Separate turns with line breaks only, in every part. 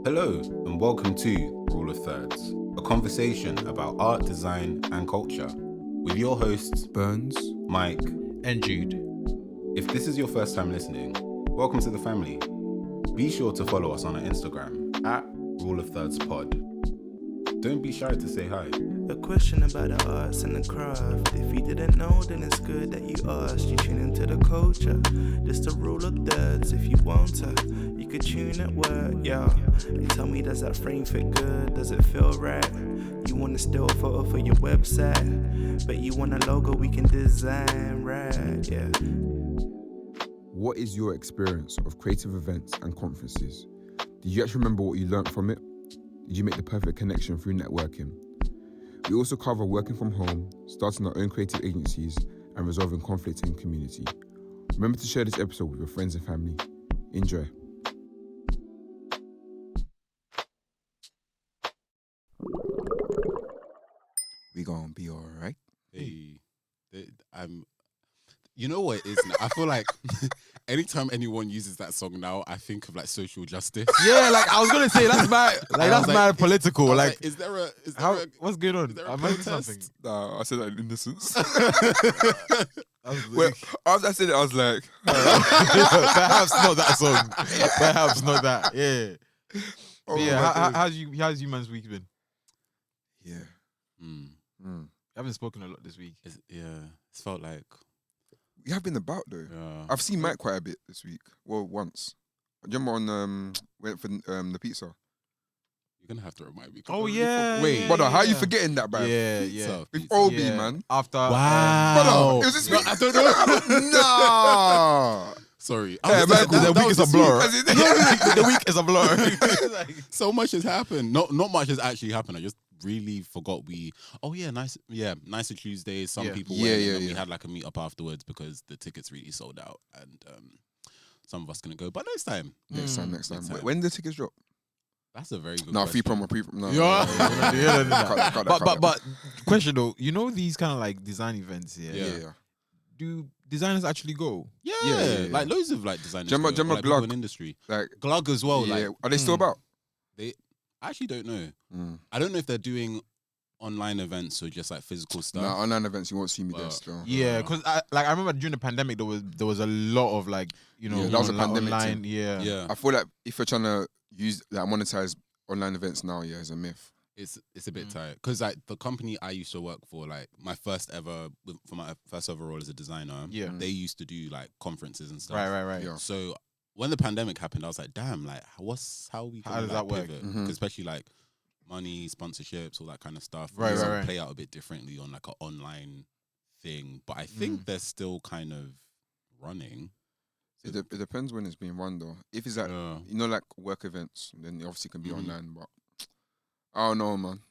Hello, and welcome to Rule of Thirds, a conversation about art, design, and culture, with your hosts,
Burns,
Mike,
and Jude.
If this is your first time listening, welcome to the family. Be sure to follow us on our Instagram at Rule of Thirds Pod. Don't be shy to say hi.
A question about the arts and the craft. If you didn't know, then it's good that you asked. You tune into the culture. Just the rule of thirds. If you want to, you could tune at work, yeah. And tell me, does that frame fit good? Does it feel right? You want to steal a photo for your website, but you want a logo we can design, right? Yeah.
what is your experience of creative events and conferences? Did you actually remember what you learnt from it? Did you make the perfect connection through networking? We also cover working from home, starting our own creative agencies, and resolving conflict in community. Remember to share this episode with your friends and family. Enjoy. We gonna be alright.
Hey, I'm. You know what it is now? I feel like anytime anyone uses that song now, I think of like social justice.
Yeah, like I was gonna say that's mad. Like that's mad political.
I was
Like,
is there a?
what's going on?
is there a
Am I missing
protest?
something?
Nah, I said that in innocence.
That
Well, after I said it, I was like,
perhaps not that song. Perhaps not that. Yeah.
oh
But yeah.
my days.
How's you man's week been?
Yeah.
Mm,
Mm.
I haven't spoken a lot this week.
it's felt like
We have been about though.
yeah.
I've seen Mike quite a bit this week. Well, once. Do you remember on went for the pizza?
You're gonna have to remind me.
Oh yeah.
Wait,
yeah,
Brother, how you
yeah.
forgetting that, bruv?
Yeah,
Pizza.
yeah.
With
Pizza.
OB,
Yeah.
man.
After
Wow.
Brother, it was this week.
I don't know.
Nah.
Sorry.
Yeah, man,
the week is a
this
blur.
As in-
The week is a blur.
So much has happened. Not much has actually happened. I just really forgot nicer Tuesdays. Some
Yeah.
people
Yeah,
went,
yeah,
and then we
yeah.
had like a meet up afterwards because the tickets really sold out, and some of us gonna go. But next time,
Next time.
Next time.
When the tickets drop?
that's a very good.
No, free
question.
promo, No.
Yeah. Yeah.
Cut that.
But question though, you know these kind of like design events here.
Yeah.
Do designers actually go?
Yeah,
Yeah.
like loads of like designers.
Gemma
go, or, like, people
Glug.
in industry.
Like,
Glug as well.
yeah.
Like
Are they still about?
I actually don't know.
Mm.
I don't know if they're doing online events or just like physical stuff.
No, online events you won't see me there
But-
still.
Yeah, because I remember during the pandemic there was a lot of like
Yeah, that was a pandemic
online.
thing.
Yeah.
Yeah,
I feel like if you're trying to use like monetize online events now, yeah, it's a myth.
it's a bit tight because like the company I used to work for, like my first ever role as a designer,
Yeah.
they used to do like conferences and stuff.
Right.
Yeah.
So when the pandemic happened, I was like, damn, like how we
How
gonna,
does
like,
that work?
pivot?
Mhm.
'Cause especially like money, sponsorships, all that kind of stuff.
Right,
It's
right,
gonna
right.
play out a bit differently on like an online thing, but I think they're still kind of running.
It depends when it's being run though. If it's like
Yeah.
you know like work events, then it obviously can be
Mhm.
online. But I don't know, man.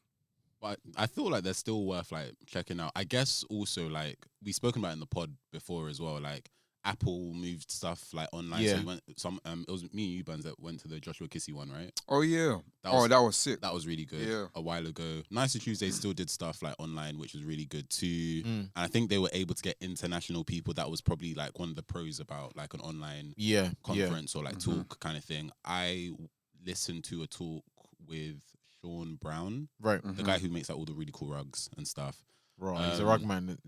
But I feel like they're still worth like checking out. I guess also like we've spoken about it in the pod before as well. Like Apple moved stuff like online. So
Yeah.
we went it was me and you, Buns, that went to the Joshua Kissy one, right?
Oh yeah.
That was,
that was sick.
that was really good.
Yeah.
A while ago. Nicer Tuesday still did stuff like online, which was really good too.
Mm.
And I think they were able to get international people. That was probably like one of the pros about like an online
Yeah.
conference or like
Mhm.
talk kind of thing. I listened to a talk with Sean Brown,
Right.
the guy who makes like all the really cool rugs and stuff,
Right. He's a rug man.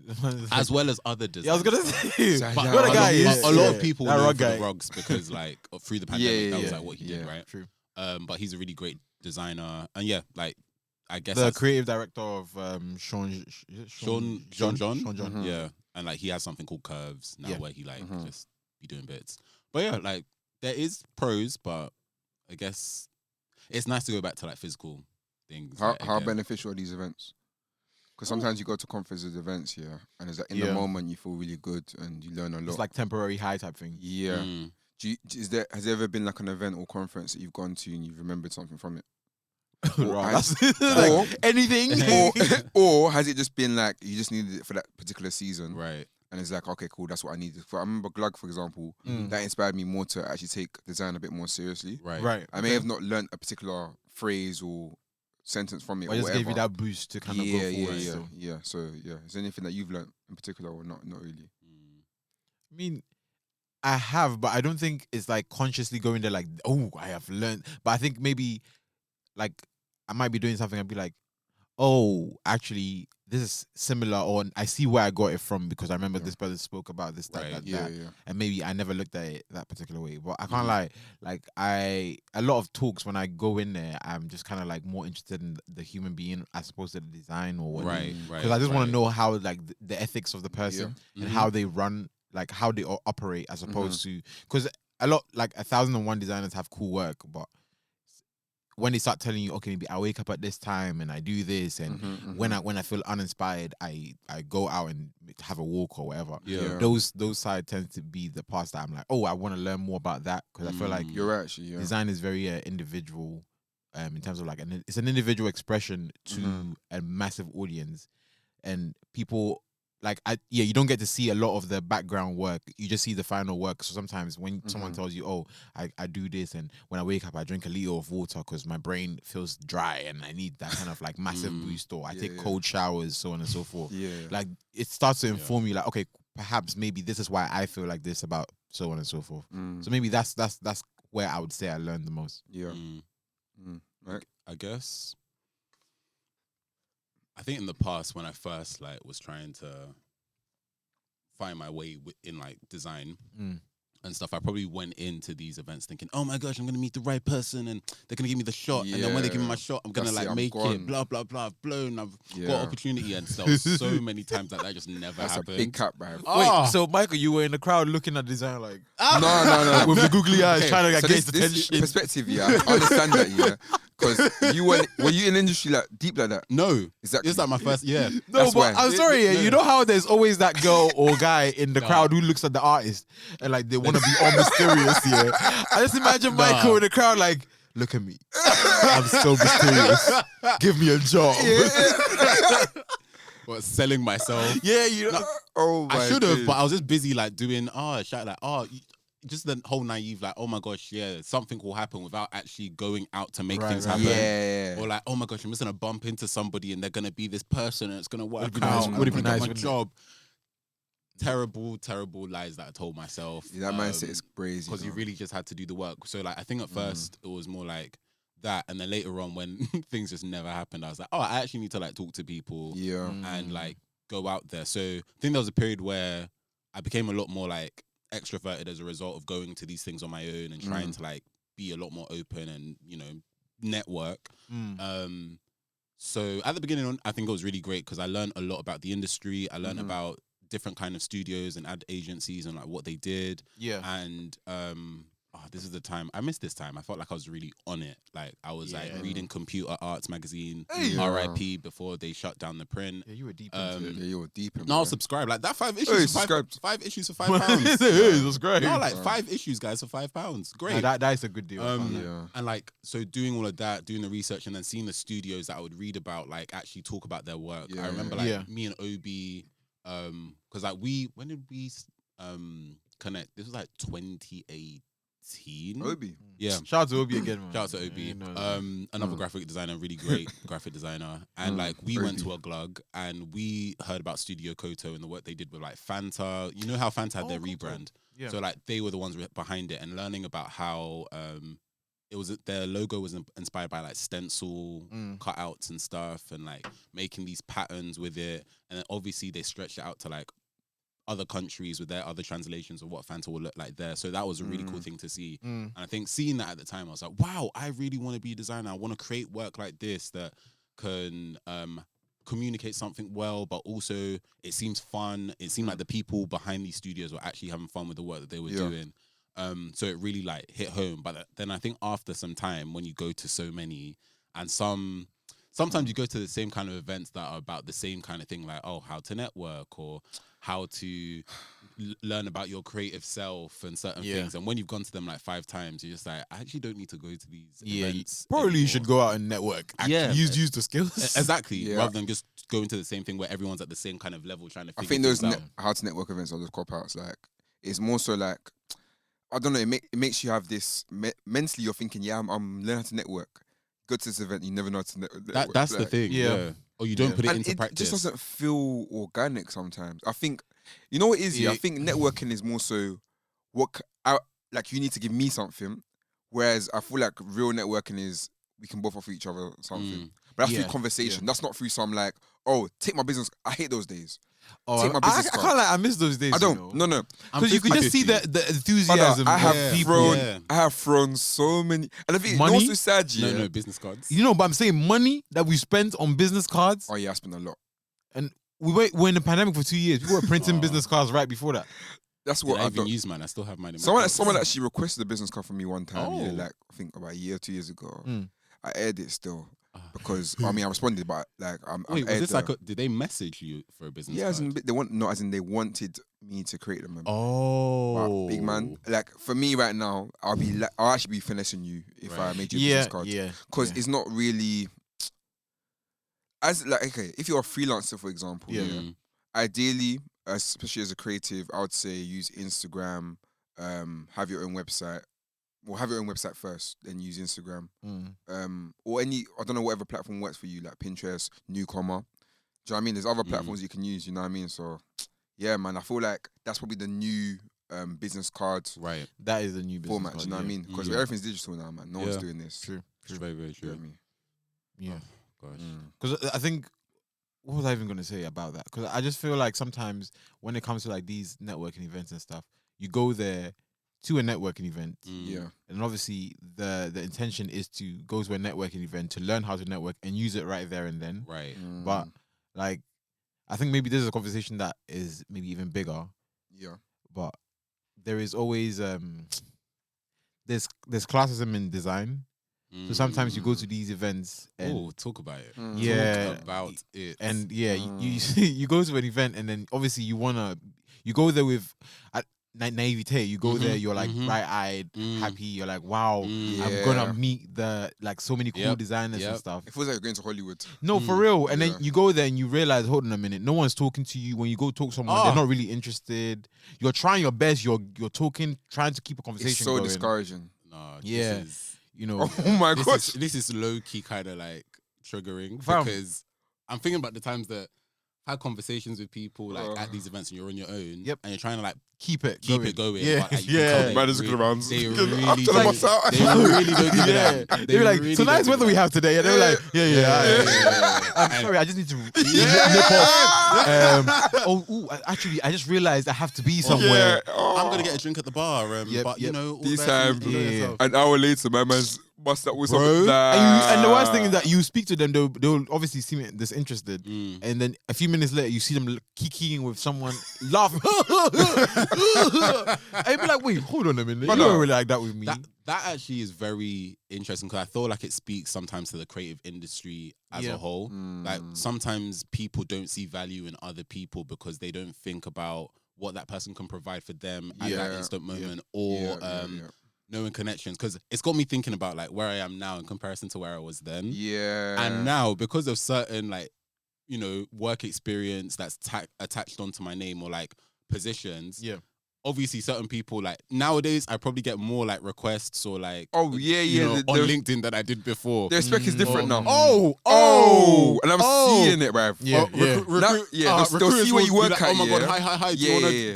as well as other designers.
Yeah, I was gonna say.
But
What a
a
guy
lot-
is.
a lot
Yeah.
of people
That
know
rug
for the
guy.
rugs because like through the pandemic, that was
yeah,
like what he did,
yeah.
right?
True.
But he's a really great designer, and yeah, like I guess
The
that's-
creative director of Sean. Is it
John.
Sean John.
Mhm.
Yeah, and like he has something called Curves now,
Yeah.
where he like
Mhm.
just be doing bits. But yeah, like there is pros, but I guess it's nice to go back to like physical things.
How
like,
how
again.
beneficial are these events? Because sometimes you go to conferences, events, yeah, and it's like in
Yeah.
the moment you feel really good and you learn a lot.
It's like temporary high type thing.
yeah.
Mm.
Has there ever been like an event or conference that you've gone to and you've remembered something from it?
Right,
has-
that's
or-
like anything.
or has it just been like you just needed it for that particular season
Right.
and it's like okay cool, that's what I needed. I remember Glug, for example,
Mm.
that inspired me more to actually take design a bit more seriously.
Right.
Right.
I may have not learnt a particular phrase or sentence from it
I
or
just gave you
whatever.
that boost to kind of
yeah,
go forward.
yeah,
So.
yeah. So yeah, is there anything that you've learnt in particular or not really?
Mm.
I mean, I have, but I don't think it's like consciously going there like, oh, I have learned. But I think maybe like I might be doing something and be like, oh, actually, this is similar, or I see where I got it from because I remember this brother spoke about this, that,
Right.
that,
Yeah,
that.
yeah.
And maybe I never looked at it that particular way. But I can't lie, like a lot of talks when I go in there, I'm just kind of like more interested in the human being as opposed to the design or what.
Right.
Because I just want
right.
to know how like the ethics of the person and how they run, like how they operate, as opposed to because a lot like 1,001 designers have cool work, but when they start telling you, okay, maybe I wake up at this time and I do this, and when I feel uninspired, I go out and have a walk or whatever.
Yeah.
Those side tends to be the parts that I'm like, oh, I want to learn more about that because I feel like
You're right, actually. Yeah.
design is very individual, in terms of like it's an individual expression to a massive audience, and people. Like you don't get to see a lot of the background work. You just see the final work. So sometimes when someone tells you, "Oh, I do this," and when I wake up, I drink a liter of water because my brain feels dry and I need that kind of like massive boost, or I take cold showers, so on and so forth.
Yeah.
Like it starts to inform you, like, okay, perhaps maybe this is why I feel like this about so on and so forth. So maybe that's where I would say I learned the most.
Yeah. Right.
I guess. I think in the past when I first like was trying to find my way in like design and stuff, I probably went into these events thinking, oh my gosh, I'm gonna meet the right person and they're gonna give me the shot, and then when they give me my shot, I'm gonna
That's it,
like
I'm
make
gone.
it, blah blah blah, I've blown, I've
Yeah.
got opportunity, and stuff. So many times that just never
That's
happened.
a big cap, bro.
Wait, so Michael, you were in the crowd looking at design like
No.
with the googly eyes
Okay,
trying to like,
So
get
this
attention.
perspective, yeah, I understand that, yeah. Because were you in industry like deep like that?
No,
Exactly.
it's like my first, yeah.
No,
That's
but
why.
I'm sorry.
No.
You know how there's always that girl or guy in the crowd who looks at the artist and like they want to be all mysterious. Yeah, I just imagine Michael in the crowd like, look at me, I'm so mysterious. Give me a job.
What, selling myself?
Yeah, you know.
Oh my
I should have,
days.
but I was just busy like doing just the whole naive like, oh my gosh, yeah, something will happen without actually going out to make
Right,
things
right,
happen.
Yeah.
Or like, oh my gosh, I'm just gonna bump into somebody and they're gonna be this person and it's gonna work
Would be
out.
nice,
and
would
I'm
be
gonna
nice,
get my
wouldn't it?
job. Terrible lies that I told myself.
Yeah, that mindset is crazy.
because you
bro.
really just had to do the work. So like, I think at first it was more like that, and then later on when things just never happened, I was like, oh, I actually need to like talk to people
Yeah.
and like go out there. So I think there was a period where I became a lot more like extroverted as a result of going to these things on my own and trying to like be a lot more open and, you know, network. So at the beginning, I think it was really great because I learned a lot about the industry. I learned about different kind of studios and ad agencies and like what they did.
Yeah.
And this is the time I missed this time. I felt like I was really on it. Like I was like reading Computer Arts magazine, RIP, before they shut down the print.
Yeah, you were deep into it.
Yeah, you were deep in
No, I'll
man.
subscribe. Like that 5
Hey,
issues,
subscribe.
five issues for £5.
That's great.
No, like 5 issues, guys, for £5. Great.
No, that is a good deal.
Yeah.
And like, so doing all of that, doing the research, and then seeing the studios that I would read about, like actually talk about their work.
Yeah,
I remember
yeah.
like me and Obi, because like when did we connect? This was like 2018.
Obi.
Yeah.
Shout out to Obi again, man.
Shout out to Obi.
You know,
Another graphic designer, really great graphic designer. And like we went to a glug and we heard about Studio Koto and the work they did with like Fanta. You know how Fanta had their rebrand?
Yeah.
So like they were the ones behind it, and learning about how it was their logo was inspired by like stencil cutouts and stuff, and like making these patterns with it. And then obviously they stretched it out to like other countries with their other translations of what Fanta will look like there. So that was a really cool thing to see. And I think seeing that at the time, I was like, wow, I really want to be a designer. I want to create work like this that can communicate something well, but also it seems fun. It seemed like the people behind these studios were actually having fun with the work that they were doing. So it really like hit home. But then I think after some time, when you go to so many, and sometimes you go to the same kind of events that are about the same kind of thing, like, oh, how to network or how to learn about your creative self and certain things. And when you've gone to them like 5 times, you're just like, I actually don't need to go to these events.
probably you
anymore.
should go out and network. Actually.
Yeah.
Use the skills.
Exactly.
Yeah.
Rather than just going to the same thing where everyone's at the same kind of level trying to
I
figure
think those
things out.
how to network events are those cop outs. Like it's more so like I don't know. It makes you have this mentally. You're thinking, yeah, I'm learning how to network. Go to this event, you never know how to network.
That's the
like,
thing.
Yeah.
Yeah. Or you don't put it
and
into
it
practice.
just doesn't feel organic sometimes. I think you know what it is. Yeah, I think networking is more so like you need to give me something, whereas I feel like real networking is we can both offer each other something. But that's
Yeah,
through conversation. That's not through some like, oh, take my business. I hate those days.
Oh,
Take my
I
business
can't
card.
lie, I miss those days.
I don't. No.
Because you could just see the enthusiasm.
Brother, I have
of people.
thrown.
Yeah.
I have thrown so many. And I think
Money?
no one's too sad. Yeah.
No, business cards.
You know, but I'm saying money that we spent on business cards.
Oh yeah, I spent a lot.
And we're in the pandemic for 2 years. We were printing
Oh.
business cards right before that.
That's
Did
what
I
I
even
don't.
use mine? I still have mine in my
Someone
box.
actually requested a business card from me one time. Yeah,
Oh.
like I think about a year, 2 years ago.
Mm.
I aired it still
Ah.
because I mean I responded, but like I'm
Wait, was
aired
this
the-
like? Did they message you for a business
yeah, as
card?
in they wanted me to create them.
Oh,
But big man, like for me right now, I'll actually be finessing you if I
Right.
made you a
Yeah,
business card
yeah.
because
yeah.
it's not really as like okay. If you're a freelancer, for example,
Yeah.
Mm.
ideally, especially as a creative, I would say use Instagram. Have your own website. Well, have your own website first, then use Instagram.
Mm.
Or any, I don't know, whatever platform works for you, like Pinterest, Newcomer. Do you know what I mean? There's other platforms you can use, you know what I mean? So, yeah, man, I feel like that's probably the new business card
Right.
That is a new business
format,
card,
do you know what I
yeah.
mean? Because
Yeah.
everything's digital now, man. No one's
Yeah.
doing this.
True.
It's very, very
Do you know
true.
what I mean?
Yeah.
Gosh.
Because I think, what was I even going to say about that? Because I just feel like sometimes when it comes to like these networking events and stuff, you go there to a networking event,
Mm.
Yeah.
and obviously the intention is to go to a networking event to learn how to network and use it right there and then.
Right.
But like, I think maybe this is a conversation that is maybe even bigger.
Yeah.
But there is always there's classism in design. So sometimes you go to these events and
Oh, talk about it.
Yeah.
Talk about it.
and yeah, you you go to an event and then obviously you go there with naivete. You go there, you're like
mhm.
bright-eyed,
Mm.
happy. You're like, wow,
Mm.
I'm
Yeah.
gonna meet the like so many cool
Yep,
designers and
yep.
stuff.
It feels like you're going to Hollywood.
No, for
Mm.
real. And
Yeah.
then you go there and you realize, hold on a minute, no one's talking to you. When you go talk to someone,
Ah.
they're not really interested. You're trying your best. You're talking, trying to keep a conversation
It's so
going.
discouraging.
No,
Yeah.
This is,
You know,
Oh my
this
gosh.
is, this is low key kind of like triggering
Fam.
because I'm thinking about the times that I had conversations with people like
Oh.
at these events and you're on your own.
Yep.
And you're trying to like
keep it
keep
going.
it going.
Yeah,
But, like, you can
yeah.
tell they
Man is
really-
looking around.
They
After
really
the
don't.
massage.
They really don't give it
Yeah.
a damn.
They were like,
really
so nice
don't
weather
give
we
a
have today. And they were like, yeah. I'm
And-
sorry, I just need to nip
Yeah.
off. Actually, I just realized I have to be somewhere.
Yeah. Oh.
I'm gonna get a drink at the bar.
Yep,
But you
yep.
know, all
This
that
time,
you know
yeah.
yourself.
An hour later, my man's bust up with
Bro,
something.
and the worst thing is that you speak to them, they'll obviously seem disinterested,
Mm.
and then a few minutes later you see them kikiing with someone, laughing, and you be like, "Wait, hold on a minute, you
Brother,
don't really like that with me."
That actually is very interesting because I feel like it speaks sometimes to the creative industry as
Yeah.
a whole. Like sometimes people don't see value in other people because they don't think about what that person can provide for them at that
Yeah,
instant
yeah.
moment or knowing connections. Because it's got me thinking about like where I am now in comparison to where I was then.
Yeah.
And now because of certain like, you know, work experience that's attached onto my name or like positions.
Yeah.
Obviously, certain people like nowadays, I probably get more like requests or like
Oh, yeah,
you
yeah.
know,
the-
on
the-
LinkedIn than I did before.
The respect is different now.
Oh,
And I'm seeing it, bruv.
Yeah, yeah.
Now- yeah, they'll
recruiters
see where
will
you
be
work
like,
at,
oh my god,
yeah.
hi. Do you
Yeah,
wanna?
yeah,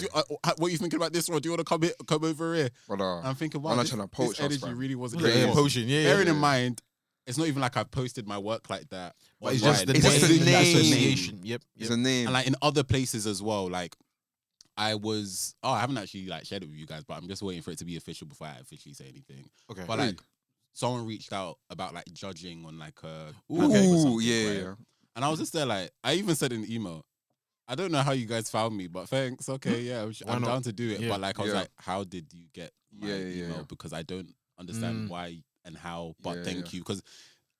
What are you thinking about this one? Do you want to come over here?
Brother,
I'm thinking, wow,
I'm not
this,
trying to poach
this
us,
energy
bruv.
really wasn't
Yeah,
there.
potion, yeah.
Bearing in
yeah.
mind, it's not even like I've posted my work like that.
But it's
online.
just the
It's just
name,
the
the
name.
association. Yep.
it's a name.
And like in other places as well, like I haven't actually like shared it with you guys, but I'm just waiting for it to be official before I officially say anything.
Okay.
But like someone reached out about like judging on like a
Ooh,
package or something,
yeah,
right?
yeah.
And I was just there like I even said in the email, I don't know how you guys found me, but thanks. Okay, yeah,
Why
I'm
not?
down to do it.
Yeah.
But like I was
Yeah.
like, how did you get my
Yeah, yeah,
email?
yeah.
Because I don't understand why and how. But
Yeah,
thank
yeah.
you. Because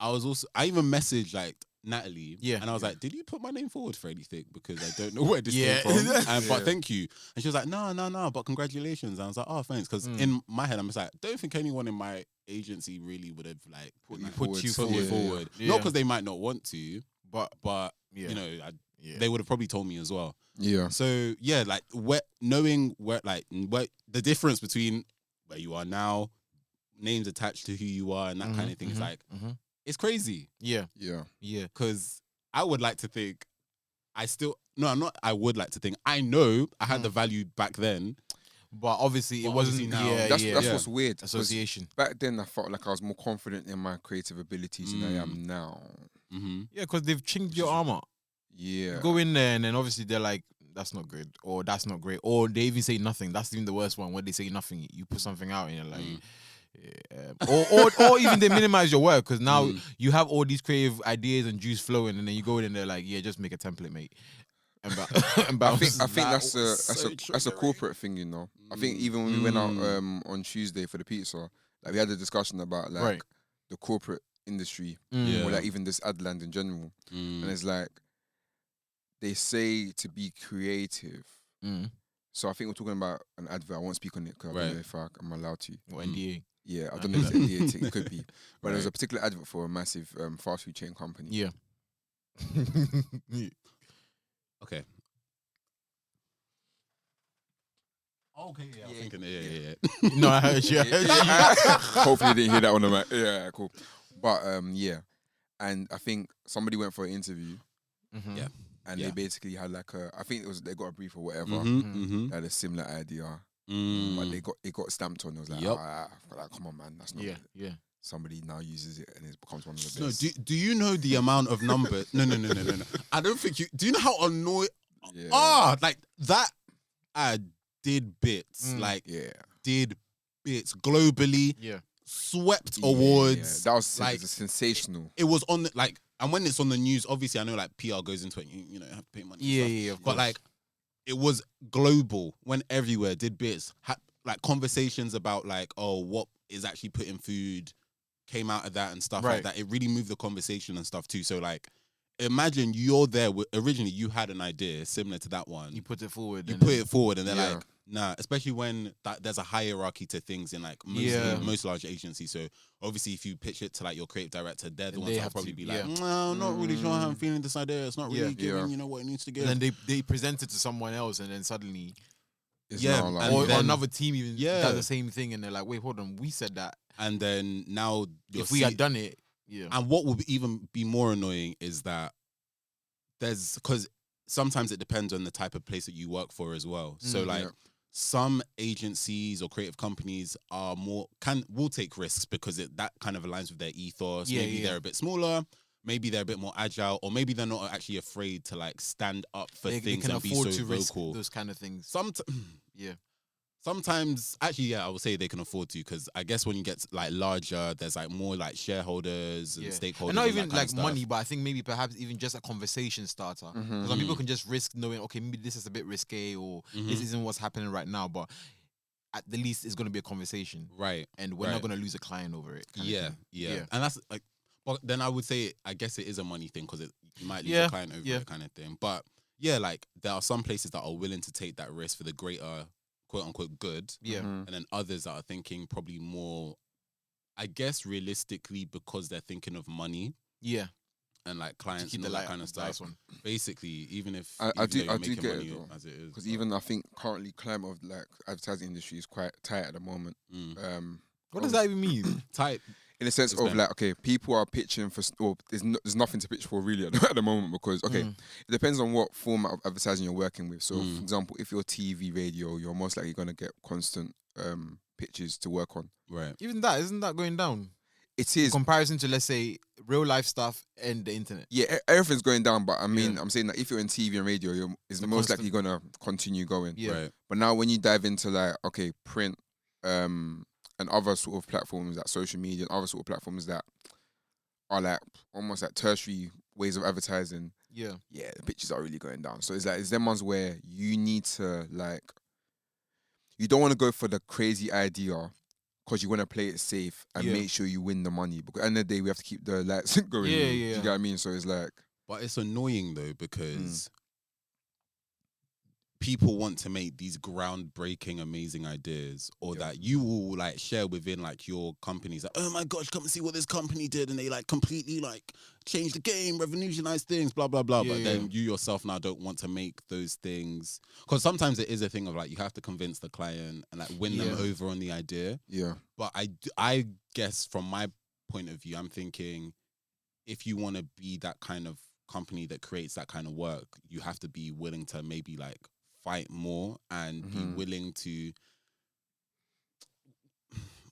I even messaged like Natalie,
Yeah.
and I was like, did you put my name forward for anything? Because I don't know where this
Yeah.
came from. But
Yeah.
thank you. And she was like, no, but congratulations. And I was like, oh, thanks. Because in my head, I'm just like, don't think anyone in my agency really would have like
Put you
like,
forward.
you
put me
forward.
forward.
Yeah.
Not because they might not want to,
But
but
yeah,
you know,
yeah.
they would have probably told me as well.
Yeah.
So yeah, like knowing where the difference between where you are now, names attached to who you are, and that kind of thing is like it's crazy.
yeah,
Yeah.
yeah.
Because I would like to think I would like to think I know I had the value back then,
But obviously, it
But
wasn't.
obviously now-
Yeah,
That's
yeah.
what's weird. 'cause
Association.
Back then, I felt like I was more confident in my creative abilities than I am now.
Mm-hmm.
Yeah, because they've chinked your armor.
Yeah.
You go in there and then obviously they're like, that's not good, or that's not great, or they even say nothing. That's even the worst one, when they say nothing. You put something out and you're like, or even they minimize your work, because now you have all these creative ideas and juice flowing, and then you go in and they're like, yeah, just make a template, mate. And and
I
bounce.
think that's
so
a corporate thing, you know. I think even when we went out on Tuesday for the pizza, like we had a discussion about like
Right.
the corporate industry
Yeah.
or like even this ad land in general, and it's like they say to be creative.
Mm.
So I think we're talking about an advert. I won't speak on it because I don't know if I'm allowed to.
Or NDA.
Yeah, I don't know if it's an NDA thing. It could be, but there's
Right.
a particular advert for a massive fast food chain company.
Yeah.
Okay. Okay, yeah. I was
Yeah,
thinking,
yeah.
yeah.
No, I heard you. I heard you.
Hopefully, you didn't hear that on the mic. Yeah, cool. But yeah, and I think somebody went for an interview,
Mhm.
Yeah.
and
Yeah.
they basically had like I think it was they got a brief or whatever.
Mm-hmm.
They had a similar idea,
Mm-hmm.
but it got stamped on. It was like,
Yup.
like, come on, man, that's not.
Yeah,
Good.
yeah.
Somebody now uses it and it becomes one of the
No,
best.
do you know the amount of numbers? No. I don't think you. Do you know how annoying?
Yeah.
Like that ad did bits.
Mm.
Like
Yeah.
did bits globally.
Yeah.
Swept
Yeah,
awards.
that was
like
sensational.
it was on the, like, and when it's on the news, obviously I know like PR goes into it. You know, have to pay money. and
Yeah,
stuff.
yeah, of
But
course.
like, it was global. Went everywhere. Did bits. Had like conversations about like, oh, what is actually put in food. Came out of that and stuff
Right.
like that. It really moved the conversation and stuff too. So like, imagine you're there. Originally, you had an idea similar to that one.
You put it forward.
You
and
put
then-
it forward, and they're
Yeah.
like, nah. Especially when there's a hierarchy to things in like most,
Yeah.
most large agencies. So obviously, if you pitch it to like your creative director, they're the
And
ones
they
that'll
have
probably
to-
be like,
yeah.
no, I'm not really sure how I'm feeling this idea. It's not really
Yeah.
giving,
Yeah.
you know, what it needs to give.
And then they present it to someone else, and then suddenly,
It's
Yeah,
now like,
and
or
then-
another team even
Yeah.
does the same thing, and they're like, wait, hold on, we said that.
And then now,
If we had done it, yeah.
and what would even be more annoying is that because sometimes it depends on the type of place that you work for as well. So like
yeah.
some agencies or creative companies are will take risks because that kind of aligns with their ethos.
Yeah,
Maybe
yeah.
they're a bit smaller, maybe they're a bit more agile, or maybe they're not actually afraid to like stand up for
They
things
can
and be
afford
so
to risk
vocal.
those kind of things. Yeah.
Sometimes, actually, yeah, I would say they can afford to, because I guess when you get like larger, there's like more like shareholders and
Yeah.
stakeholders,
And not
that
even
kind of
like
stuff.
money, but I think maybe perhaps even just a conversation starter. Because some people can just risk knowing, okay, maybe this is a bit risque, or this isn't what's happening right now, but at the least it's going to be a conversation,
Right.
and we're
Right.
not going to lose a client over it. kind of
Yeah,
thing.
yeah, and that's like, but then I would say, I guess it is a money thing, because you might lose
Yeah,
a client over
yeah.
it, kind of thing. But yeah, like there are some places that are willing to take that risk for the greater quote unquote good,
Yeah.
and then others that are thinking probably more, I guess, realistically, because they're thinking of money
Yeah.
and like
To
clients
keep
and
the
all
light
that kind of
nice
stuff.
one.
Basically, even if
I
even
do-
though you're
I do
making
get it,
money
though.
as it is,
Because
but-
even I think currently climate of like advertising industry is quite tight at the moment.
What does that even mean?
tight.
In the sense of
Explain.
like, okay, people are pitching for, or there's nothing to pitch for really at the moment, because okay, it depends on what format of advertising you're working with. So, for example, if you're TV, radio, you're most likely going to get constant pitches to work on.
Right.
Even that, isn't that going down?
It
In
is,
comparison to, let's say, real life stuff and the internet.
yeah, everything's going down. But I mean,
Yeah.
I'm saying that if you're in TV and radio, it's
The
most
constant-
likely going to continue going.
Yeah.
Right.
But now when you dive into like, okay, print, and other sort of platforms, like social media and other sort of platforms that are like almost like tertiary ways of advertising,
Yeah.
yeah, the pitches are really going down. So it's like, it's them ones where you need to like, you don't want to go for the crazy idea because you want to play it safe and
Yeah.
make sure you win the money. Because at the end of the day, we have to keep the lights going.
Yeah,
Do
yeah.
you get what I mean? So it's like,
But it's annoying though, because people want to make these groundbreaking, amazing ideas, or that you will like share within like your companies. Like, oh my gosh, come and see what this company did, and they like completely like changed the game, revolutionized things, blah blah blah.
Yeah,
but
yeah.
then you yourself now don't want to make those things, because sometimes it is a thing of like you have to convince the client and like win them
Yeah.
over on the idea.
yeah,
But I guess from my point of view, I'm thinking, if you want to be that kind of company that creates that kind of work, you have to be willing to maybe like fight more and be willing to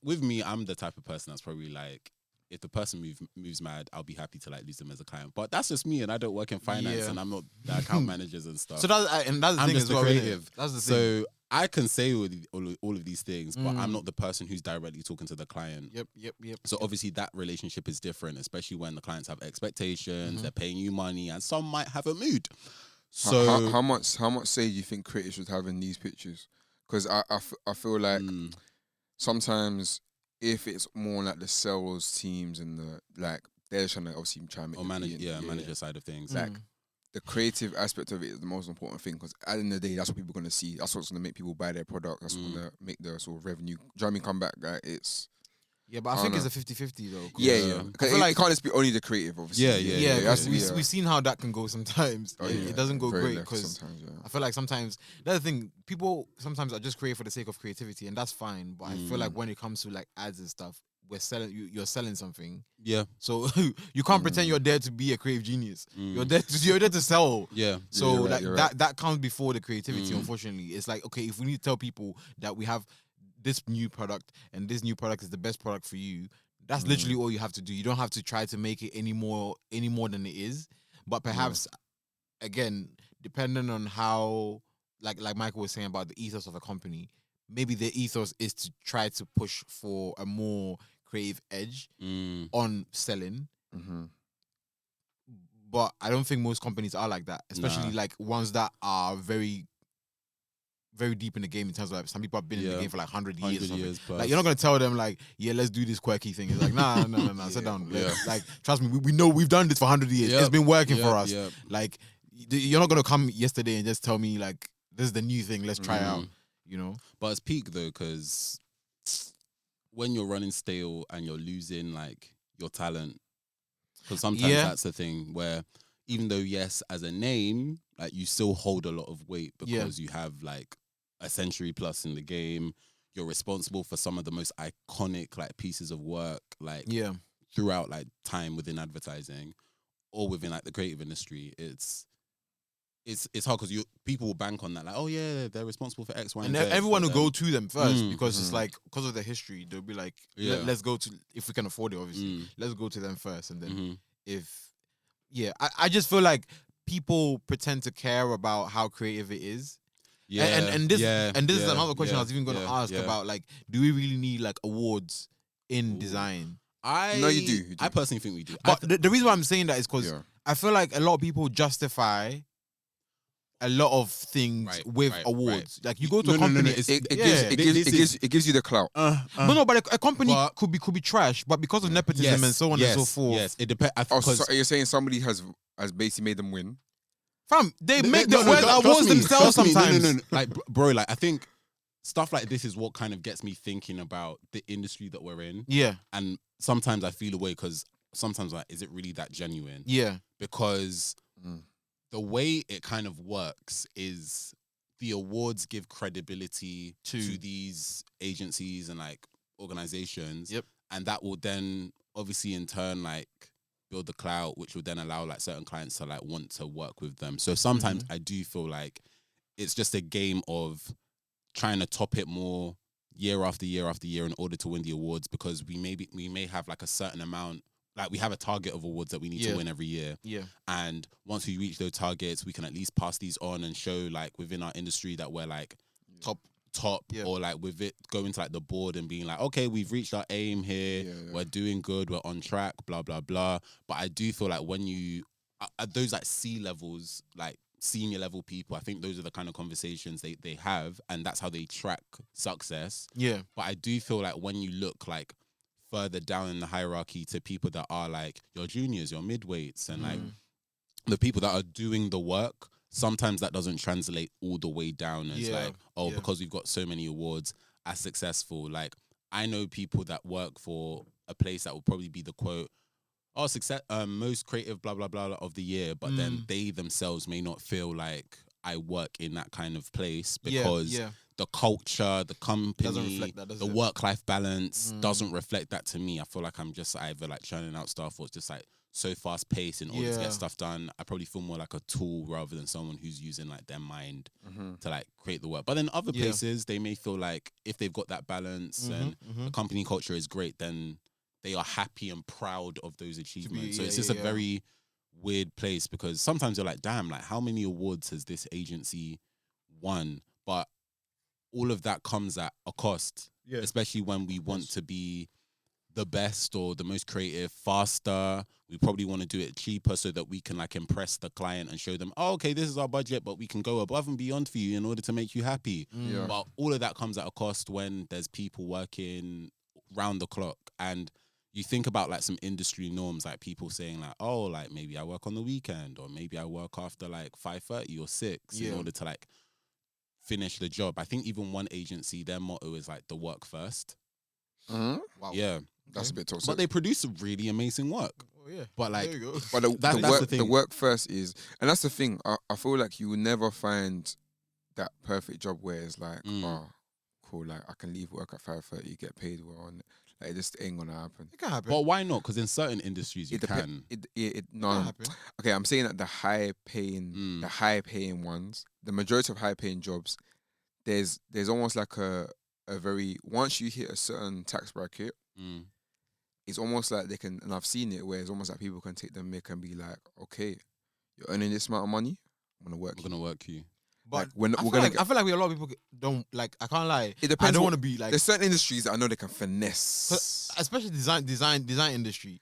with me, I'm the type of person that's probably like, if the person moves mad, I'll be happy to like lose them as a client. But that's just me, and I don't work in finance, and I'm not the account managers and stuff.
So that's the
I'm
thing
just
as
the
well, innit?
creative.
That's the thing.
So I can say all of these things, but I'm not the person who's directly talking to the client.
Yep.
So obviously that relationship is different, especially when the clients have expectations, they're paying you money, and some might have a mood. So
how much say do you think creators should have in these pictures? Because I feel like sometimes if it's more like the sales teams and the like, they're just trying to obviously try and make
manager side of things.
Like the creative aspect of it is the most important thing, because at the end of the day, that's what people are gonna see. That's what's gonna make people buy their product. That's what's gonna make the sort of revenue. Do you know what I mean? Come back, like it's.
Yeah, but I think it's a 50-50 though.
Yeah. I feel like it can't just be only the creative, obviously.
Yeah.
We've seen how that can go sometimes. It doesn't go great because I feel like sometimes that's the thing. People sometimes are just creative for the sake of creativity, and that's fine. But I feel like when it comes to like ads and stuff, you're selling something.
Yeah.
So you can't pretend you're there to be a creative genius. You're there to sell.
Yeah.
So
you're right.
that comes before the creativity. Unfortunately, it's like, okay, if we need to tell people that we have this new product and this new product is the best product for you, that's literally all you have to do. You don't have to try to make it any more than it is. But perhaps again, depending on how, like Michael was saying about the ethos of a company, maybe the ethos is to try to push for a more creative edge on selling. But I don't think most companies are like that, especially like ones that are very, very deep in the game in terms of like some people have been in the game for like 100 years. Like you're not gonna tell them like, yeah, let's do this quirky thing. It's like, nah, sit down. Like, trust me, we know we've done this for 100 years. It's been working for us. Like, you're not gonna come yesterday and just tell me like, this is the new thing. Let's try it out. You know.
But it's peak though, because when you're running stale and you're losing like your talent, because sometimes that's the thing where even though yes, as a name, like you still hold a lot of weight because you have like a century plus in the game. You're responsible for some of the most iconic like pieces of work like throughout like time within advertising or within like the creative industry. It's hard because people will bank on that, like, oh yeah, they're responsible for X, Y, and Z.
Everyone will go to them first because it's like, because of the history, they'll be like, let's go to, if we can afford it, obviously, let's go to them first, and then I just feel like people pretend to care about how creative it is. And this is another question I was even going to ask about, like, do we really need like awards in design?
No, you do.
I personally think we do.
But the reason why I'm saying that is because I feel like a lot of people justify a lot of things with awards. Like you go to a company,
it gives you the clout.
But a company could be trash, but because of nepotism and so on and so forth.
Yes, it depends.
So you're saying somebody has basically made them win?
Fam, they make the awards themselves sometimes.
No. Like, bro, like I think stuff like this is what kind of gets me thinking about the industry that we're in.
Yeah.
And sometimes I feel away because sometimes like, is it really that genuine?
Yeah.
Because the way it kind of works is the awards give credibility to these agencies and like organizations.
Yep.
And that will then obviously in turn like build the clout, which will then allow like certain clients to like want to work with them. So sometimes I do feel like it's just a game of trying to top it more year after year after year in order to win the awards, because we may have like a certain amount, like we have a target of awards that we need to win every year.
Yeah.
And once we reach those targets, we can at least pass these on and show like within our industry that we're like top or like with it going to like the board and being like, okay, we've reached our aim here, we're doing good, we're on track, blah blah blah. But I do feel like when you at those like C levels, like senior level people, I think those are the kind of conversations they have, and that's how they track success.
Yeah.
But I do feel like when you look like further down in the hierarchy to people that are like your juniors, your midweights, and like the people that are doing the work, sometimes that doesn't translate all the way down as because we've got so many awards as successful. Like I know people that work for a place that will probably be the quote, success, most creative blah blah blah of the year, but then they themselves may not feel like I work in that kind of place because the culture, the company,
reflect that, does
the
it?
work-life balance doesn't reflect that to me. I feel like I'm just either like churning out stuff or it's just like so fast-paced in order to
Yeah.
get stuff done. I probably feel more like a tool rather than someone who's using like their mind to like create the work. But then other
Yeah.
places, they may feel like if they've got that balance and the company culture is great, then they are happy and proud of those achievements. So it's just a very weird place because sometimes you're like, damn, like how many awards has this agency won? But all of that comes at a cost, especially when we want to be the best or the most creative faster. We probably want to do it cheaper so that we can like impress the client and show them, oh, okay, this is our budget, but we can go above and beyond for you in order to make you happy.
Yeah.
But all of that comes at a cost when there's people working round the clock. And you think about like some industry norms, like people saying like, oh, like maybe I work on the weekend or maybe I work after like 5:30 or 6 in order to like finish the job. I think even one agency, their motto is like the work first.
Mhm.
Wow.
Yeah.
That's a bit toxic.
But they produce really amazing work.
Oh, yeah.
But like,
There you go.
But the
that's
work,
the
the
thing.
work first is, and that's the thing. I feel like you will never find that perfect job where it's like, oh, cool. Like I can leave work at 5:30, get paid well, and like it just ain't gonna happen.
It can happen.
but why not? Because in certain industries you
It
can.
No.
Can happen.
Okay, I'm saying that the high paying ones, the majority of high paying jobs, there's almost like a very, once you hit a certain tax bracket, it's almost like they can, and I've seen it where it's almost like people can take the mick and be like, okay, you're earning this amount of money, I'm gonna work
We're
you.
gonna work you.
But
Like, we're
I
gonna
feel like,
get-
I feel like a lot of people don't like. I can't lie.
It
I
depends
don't
what-
want to be like,
There's certain industries that I know they can finesse.
'cause especially design industry.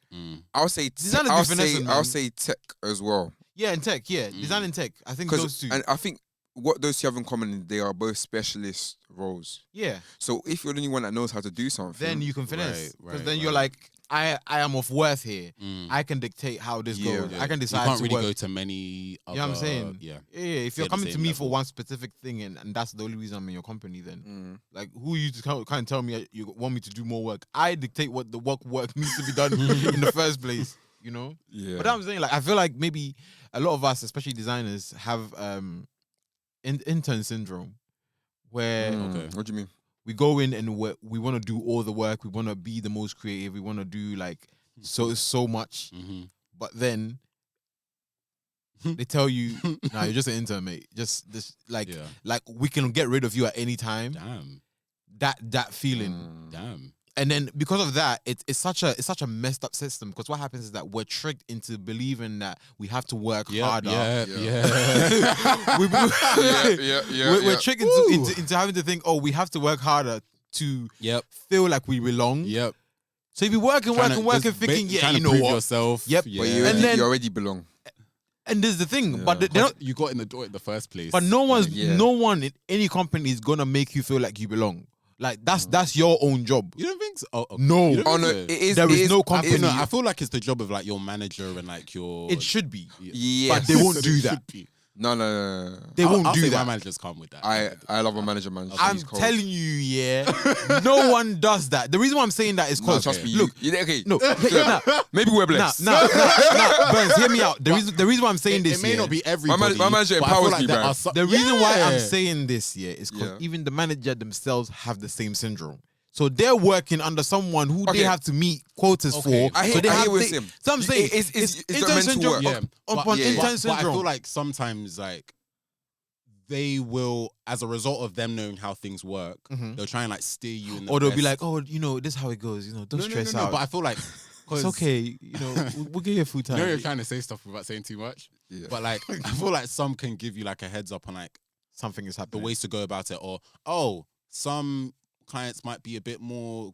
I'll say
Designers be finessing,
I'll
man.
say tech as well.
Yeah, in tech. Yeah, design and tech. I think those two.
And I think what those two have in common is they are both specialist roles.
Yeah,
So if you're the only one that knows how to do something,
then you can finesse
Right,
because
right,
then you're
right.
like, I am of worth here. I can dictate how this
Yeah.
goes. I can
You
decide
can't
to
really
work.
go to many other,
You know what I'm saying?
Yeah.
Yeah, if you're
the
coming to
same
me for
level.
one specific thing and that's the only reason I'm in your company, then
Mm.
like who you to kind of tell me you want me to do more work? I dictate what the work needs to be done in the first place. You know.
Yeah.
But I'm saying, like, I feel like maybe a lot of us, especially designers, have intern syndrome, where
Okay.
What do you mean?
we go in and we want to do all the work. We want to be the most creative. We want to do like so much. But then they tell you, "Nah, you're just an intern, mate. Just this, like,
Yeah.
like we can get rid of you at any time."
Damn.
That feeling.
Mm.
Damn.
And then because of that, it's such a messed up system. Because what happens is that we're tricked into believing that we have to work harder.
Yeah.
We-
Yeah.
we're tricked into having to think, oh, we have to work harder to
Yep.
feel like we belong.
Yep.
So if you work and thinking, yeah, you know what?
Yourself.
Yep.
Yeah.
But
And then-
you already belong.
And there's the thing,
Yeah.
but they're not.
you got in the door in the first place.
But no
Yeah.
one in any company is gonna make you feel like you belong. Like that's your own job.
You don't think so? Oh, okay.
No.
You don't
Oh
think
no,
so?
it is.
There
it
is no
I
company.
feel, no, I feel like it's the job of like your manager and like your.
It should be.
Yes.
But they won't
It
do
should
that.
be.
No.
They won't
I'll
do
say
that.
My managers come with that.
I love a manager, man.
I'm
He's cold.
telling you, yeah, no one does that. The reason why I'm saying that is
No,
because
trust me.
look,
Okay.
no, nah,
Maybe we're
nah,
blessed.
nah, Burns, hear me out. The reason why I'm saying
It
this,
may
yeah,
not be everybody.
my manager
but I feel
empowers
like
me,
there
bro.
are some-
the reason why I'm
Yeah.
saying this, yeah, is because
Yeah.
even the manager themselves have the same syndrome. So they're working under someone who
Okay.
they have to meet quotas
Okay.
for.
I
so they
hear
have
with him.
So I'm saying
It's
intern
mental
syndrome
work.
Yeah.
upon
yeah,
intern
But I
syndrome.
feel like sometimes like they will, as a result of them knowing how things work, they'll try and like steer you in the
or they'll be
best-
like, oh, you know, this is how it goes. You know, don't stress out.
But I feel like
It's okay. You know, we'll get you a full
I
time.
know you're trying to say stuff without saying too much.
Yeah.
But like I feel like some can give you like a heads up on like
Something is
the
happening.
ways to go about it, or some clients might be a bit more,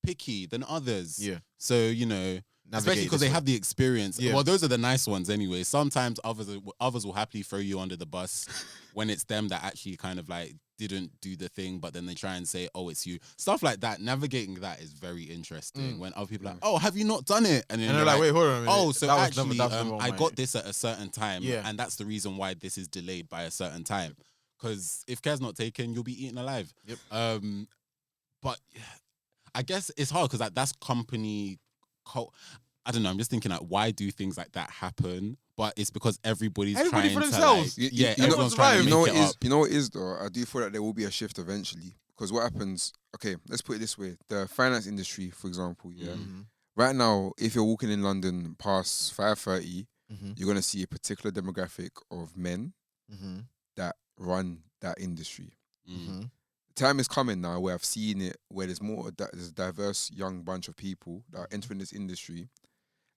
picky than others.
Yeah.
So, especially
Navigate
because
this
they
way.
have the experience.
Yeah.
Well, those are the nice ones anyway. Sometimes others will happily throw you under the bus when it's them that actually kind of like didn't do the thing, but then they try and say, oh, it's you. Stuff like that. Navigating that is very interesting when other people are like, oh, have you not done it? And then
And
you're
they're like, wait, hold on a minute.
oh, so
That was
actually,
never on
I
my-
got this at a certain time,
Yeah.
and that's the reason why this is delayed by a certain time. Because if care's not taken, you'll be eaten alive.
Yep.
But I guess it's hard because that's company. I don't know. I'm just thinking like, why do things like that happen? but it's because everybody's
Everybody
trying
for
to
themselves.
like,
You- you know-
everyone's trying to
You know
make
what
it
is?
up.
You know what is though? I do feel like there will be a shift eventually. Because what happens? Okay, let's put it this way: the finance industry, for example, yeah.
Mhm.
Right now, if you're walking in London past 5:30,
Mhm.
you're gonna see a particular demographic of men
Mhm.
that run that industry.
Mhm.
The time is coming now where I've seen it, where there's a diverse young bunch of people that are entering this industry,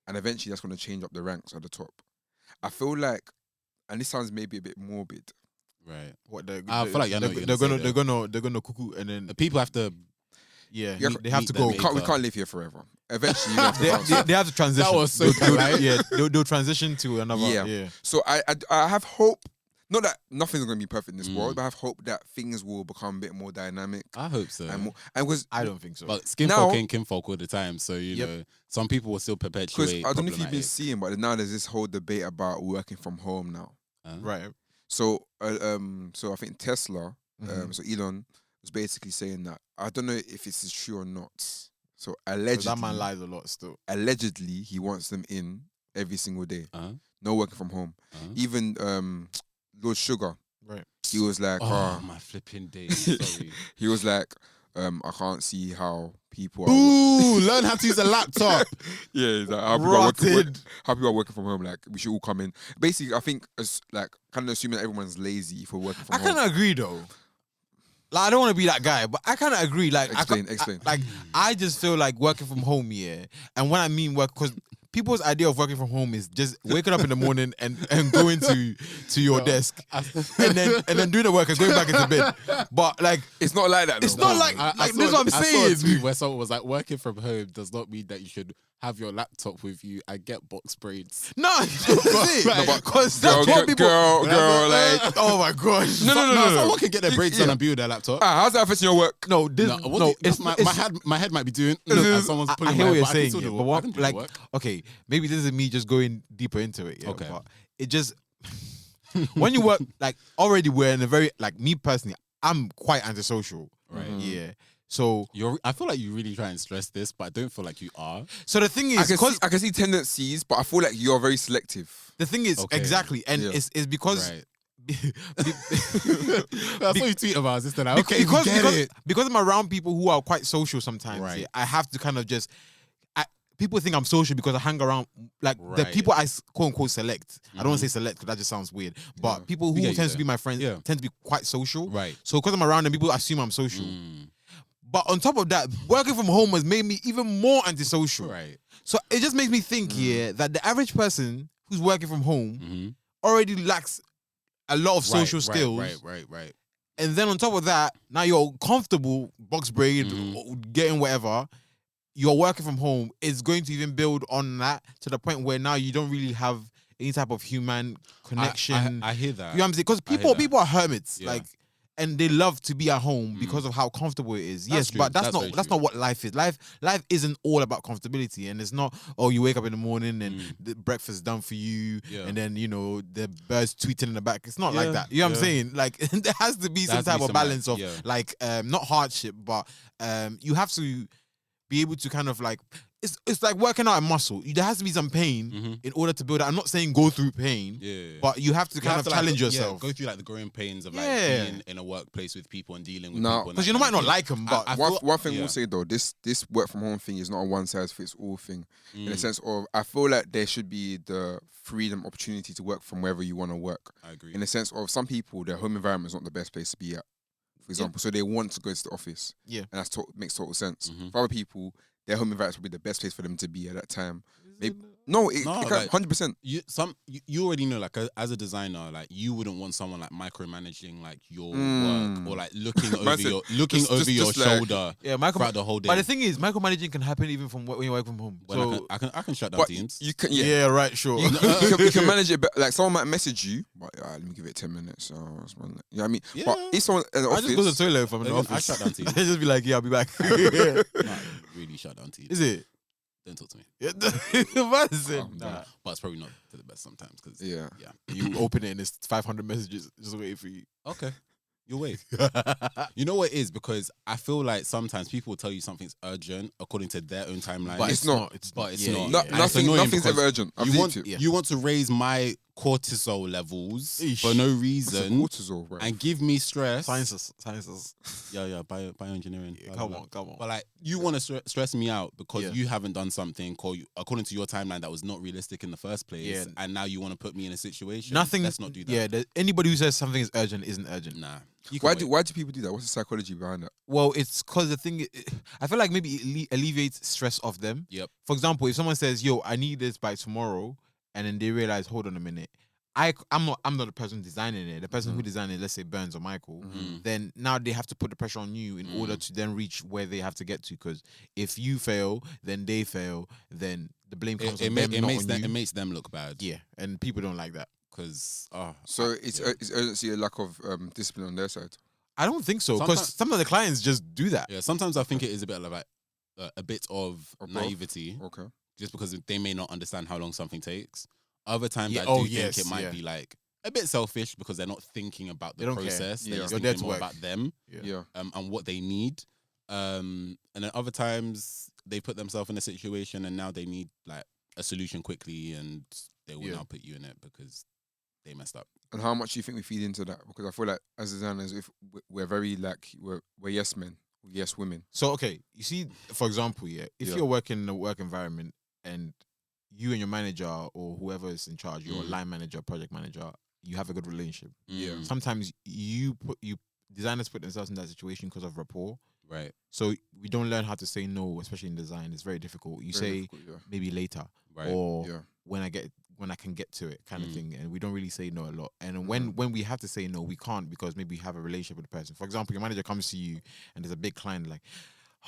and eventually that's gonna change up the ranks at the top. I feel like, and this sounds maybe a bit morbid.
Right.
What
I feel like I know what you're
they're
gonna
gonna
say
they're gonna cuckoo and then
The people have to.
yeah
Yeah,
they have
meet
to
their
go.
maker.
We can't live here forever. Eventually, you have to
They,
bounce
they,
off.
they have to transition.
That was so polite.
Yeah, they'll transition to another.
Yeah.
Yeah.
So I have hope. Not that nothing's gonna be perfect in this
Mm.
world, but I have hope that things will become a bit more dynamic
I hope so.
and more. And because
I don't think so.
But skinfolk
Now-
ain't kinfolk all the time, so you
Yep.
know some people will still
because
perpetuate.
I don't know if you've been
problematic.
seeing, but now there's this whole debate about working from home now.
Right.
So so I think Tesla,
Mhm.
so Elon was basically saying that I don't know if this is true or not. So
'Cause
allegedly,
that man lies a lot still.
allegedly he wants them in every single day,
Uh-huh.
no working from home.
Uh-huh.
Even Lord Sugar,
Right.
he was like,
Oh my flipping days! Sorry.
he was like, I can't see how people are.
Ooh, learn how to use a laptop.
Yeah, he's like, how people are working,
Rotted.
how people are working from home. Like we should all come in. Basically, I think as like kind of assuming that everyone's lazy for working from
I
home.
kind of agree though. Like I don't want to be that guy, but I kind of agree. Like
Explain,
I,
explain.
like I just feel like working from home, yeah. And when I mean work, because people's idea of working from home is just waking up in the morning and going to your desk and then doing the work and going back into bed. But like
It's not like that.
It's
though.
not like- this is what I'm
I saw a
saying.
tweet where someone was like, "Working from home does not mean that you should have your laptop with you and get box braids."
no, that's it.
No, but-
Because that's what people.
girl, like.
Oh my gosh.
No.
Someone can get their breaks done
Yeah.
and be with their laptop.
How's that affecting your work?
No, this
No, what
no.
do you-
It's
my head might be doing. Look, and someone's
I
pulling
hear
my
what
hair,
you're
but I can
saying,
still
yeah,
do
but
it. I
what,
can do the
like,
work.
okay, maybe this is me just going deeper into it. Yeah,
Okay.
but it just when you work like already we're in a very like me personally, I'm quite antisocial.
Right.
Yeah. So
I feel like you really try and stress this, but I don't feel like you are.
the thing is,
I can see tendencies, but I feel like you're very selective.
the thing is
Okay.
exactly, and
Yeah.
it's because.
Right. That's what you tweet about. Is this like, okay,
because,
we get it.
because I'm around people who are quite social sometimes.
Right.
Yeah, I have to kind of just. People think I'm social because I hang around like the
Right.
people I quote unquote select. I don't want to say select because that just sounds weird. But
Yeah.
people
We
who
get you
tends to
there.
be my friends
Yeah.
tend to be quite social.
Right.
So because I'm around them, people assume I'm social.
Mm,
But on top of that, working from home has made me even more antisocial.
right.
So it just makes me think here that the average person who's working from home
Mm-hmm.
already lacks a lot of social skills.
Right.
And then on top of that, now you're comfortable, box braid,
Mhm.
or getting whatever. You're working from home. It's going to even build on that to the point where now you don't really have any type of human connection.
I hear
you
that.
know what I'm saying? Because
I hear
people
that.
are hermits,
Yeah.
like, and they love to be at home
Mm.
because of how comfortable it is.
That's
Yes,
true.
but that's
That's very
not
true.
what life is. Life isn't all about comfortability, and it's not. Oh, you wake up in the morning and the breakfast's done for you,
Yeah.
and then the birds tweeting in the back. It's not like
Yeah,
that. You know what I'm
yeah.
saying? Like there has to be
There
some
has to
type
be
of
some,
balance of
yeah.
like not hardship, but you have to be able to kind of like it's like working out a muscle. There has to be some pain
Mhm.
in order to build it. I'm not saying go through pain,
Yeah.
but you have to
You
kind
have
of
to, like,
challenge
go-
yourself.
Go through like the growing pains of like
Yeah.
being in a workplace with people and dealing with
No.
people. and
Because
that
you might
kind
not
of
like them, but
I
One,
feel-
one thing
yeah.
we'll say though, this work from home thing is not a one size fits all thing.
thing.
In the sense of, I feel like there should be the freedom, opportunity to work from wherever you want to work.
I agree.
In the sense of some people, their home environment is not the best place to be at, for example. So they want to go to the office.
Yeah.
And that makes total sense.
Mhm.
For other people, their home environment would be the best place for them to be at that time. Maybe, no, it
No,
can,
like-
100%.
You already know, like as a designer, like you wouldn't want someone like micromanaging like your
Mm.
work or like looking
Man
over
said,
your
just like-
shoulder
yeah,
throughout the whole day.
But the thing is, micromanaging can happen even from when you work from home.
When
So
I can shut down
But
teams.
you can,
yeah.
yeah.
Right, sure.
You can manage it, but like someone might message you, but let me give it 10 minutes. You know what I mean?
Yeah.
But if someone in the
I
office,
just go to the toilet if I'm in the
Again, I
office.
shut down teams.
I just be like, yeah, I'll be back.
Nah, really shut down teams.
Is it?
Don't talk to me.
Yeah, what is it?
Oh,
Nah.
But it's probably not to the best sometimes because
yeah.
You open it and it's 500 messages just waiting for you.
Okay. You'll wait. You know what it is? Because I feel like sometimes people will tell you something's urgent according to their own timeline.
But it's not.
It's
But it's
yeah,
not.
yeah,
No,
yeah.
And it's
nothing,
annoying
nothing's
because
ever urgent. I've
You
lived
want
it.
Yeah.
you want to raise my cortisol levels
Eesh.
for no
What's the
reason
cortisol, bro?
and give me stress.
Sciences.
Bioengineering.
Yeah,
blah, blah, blah.
come on.
But like, you want to stress me out because
Yeah.
you haven't done something according to your timeline that was not realistic in the first place,
Yeah.
and now you want to put me in a situation.
Nothing.
Let's not do that.
Yeah, anybody who says something is urgent isn't urgent.
Nah.
Why do people do that? What's the psychology behind that?
Well, it's because the thing. I feel like maybe it alleviates stress off them.
Yep.
For example, if someone says, "Yo, I need this by tomorrow," and then they realize, "Hold on a minute, I'm not the person designing it. The person who designed it, let's say Burns or Michael, then now they have to put the pressure on you in order to then reach where they have to get to. Because if you fail, then they fail, then the blame comes on them, not on you.
It makes them look bad.
Yeah, and people don't like that.
Because
So it's urgency a lack of discipline on their side.
I don't think so, because
Sometimes-
some of the clients just do that.
yeah, sometimes I think it is a bit like a bit of
Of both?
naivety,
Okay.
just because they may not understand how long something takes. Other times
Yeah,
I do
yes,
think it might
yeah.
be like a bit selfish because they're not thinking about
They
the
don't care.
process.
Yeah.
They're just
You're there
thinking
to
more
work.
about them
Yeah.
and what they need. And then other times they put themselves in a situation and now they need like a solution quickly, and they will
Yeah.
now put you in it because they messed up.
And how much do you think we feed into that? Because I feel like as designers, if we're very like we're yes men, yes women.
So okay, you see, for example, if
Yeah.
you're working in a work environment and you and your manager or whoever is in charge, your line manager, project manager, you have a good relationship.
Yeah.
Sometimes designers put themselves in that situation because of rapport.
Right.
So we don't learn how to say no, especially in design. It's very difficult. You
Very
say
difficult, yeah.
maybe later
Right.
or
Yeah.
when I can get to it, kind of
Mm.
thing. And we don't really say no a lot. And when we have to say no, we can't because maybe we have a relationship with the person. For example, your manager comes to you and there's a big client like,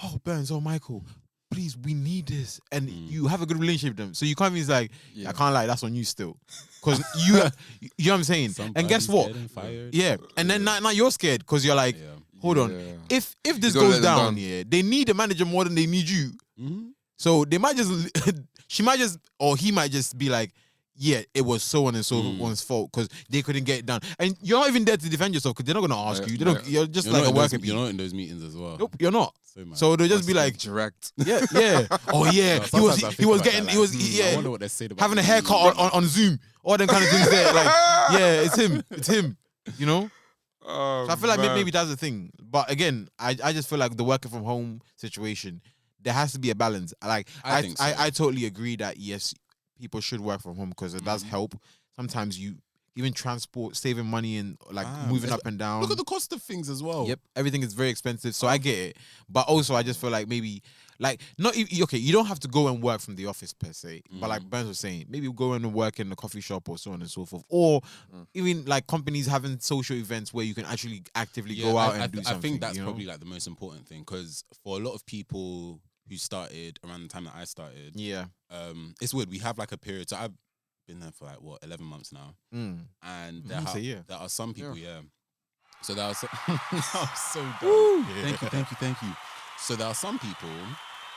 "Oh, Burns, oh Michael, please, we need this," and you have a good relationship with them, so you can't be like,
Yeah.
"I can't lie, that's on you still," because you know what I'm saying. And guess
Somebody's
what?
getting fired.
Yeah, and then now you're scared because you're like,
Yeah.
hold on,
Yeah.
if this
don't let
goes
them
down,
down.
yeah, they need the manager more than they need you.
Mm-hmm.
So they might just, she might just, or he might just be like, yeah, it was so on and so one's fault because they couldn't get it done. And you're not even there to defend yourself because they're not gonna ask
Yeah,
you. They don't.
yeah.
You're just
You're
like
not
a
in those-
worker bee.
You're not in those meetings as well.
Nope, you're not.
So, mad.
So they'll just be like,
direct.
yeah. Oh yeah,
No,
he
sometimes I
was
think about
getting
that,
he was
like, I
yeah
wonder what they said about
having a
me.
haircut on Zoom, all them kind of things there. Like yeah, it's him. You know.
Oh,
So I feel like
man.
maybe that's the thing. But again, I just feel like the working from home situation, there has to be a balance. Like
I think so.
I totally agree that yes, people should work from home because it does help. Sometimes you even transport, saving money and like moving up and down.
Look at the cost of things as well.
Yep, everything is very expensive, so I get it. But also, I just feel like maybe, like, not okay. You don't have to go and work from the office per se, but like Burns was saying, maybe go in and work in a coffee shop or so on and so forth, or even like companies having social events where you can actually actively go out and do something.
I think that's
you know?
probably like the most important thing because for a lot of people who started around the time that I started,
yeah.
it's weird. We have like a period. So I've been there for like 11 months now, and there are some people, yeah. So there are some. I'm so done. Thank you. So there are some people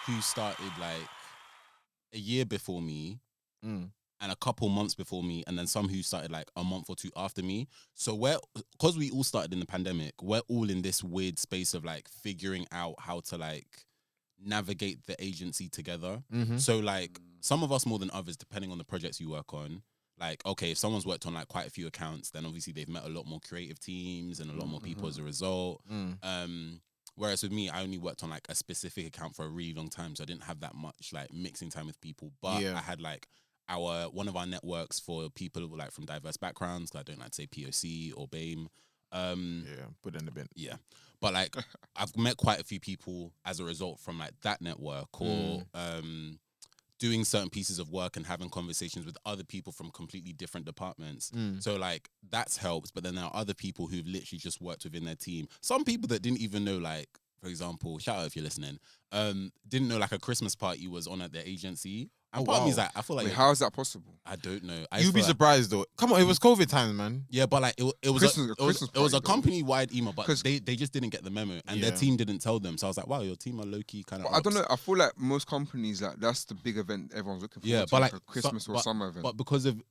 who started like a year before me. And a couple months before me, and then some who started like a month or two after me. So because we all started in the pandemic, we're all in this weird space of like figuring out how to like navigate the agency together. So like some of us more than others, depending on the projects you work on. Like, okay, if someone's worked on like quite a few accounts, then obviously they've met a lot more creative teams and a lot more people as a result. Whereas with me, I only worked on like a specific account for a really long time, so I didn't have that much like mixing time with people. But I had like one of our networks for people like from diverse backgrounds. 'Cause I don't like to say POC or BAME.
Put it in the bin.
Yeah, but like I've met quite a few people as a result from like that network or doing certain pieces of work and having conversations with other people from completely different departments. So like that's helped, but then there are other people who've literally just worked within their team. Some people that didn't even know, like, for example, shout out if you're listening, didn't know like a Christmas party was on at their agency. And part of me is like, I feel like
Wait, how is that possible?
I don't know.
You'd be surprised though. Come on, it was COVID times, man.
Yeah, but like it was
Christmas
it was
party,
a company-wide email, but
'Cause-
they just didn't get the memo, and their team didn't tell them. So I was like, wow, your team are low-key kind of.
But I don't know. I feel like most companies, like that's the big event everyone's looking for.
Yeah, but like
a Christmas or summer event.
But because of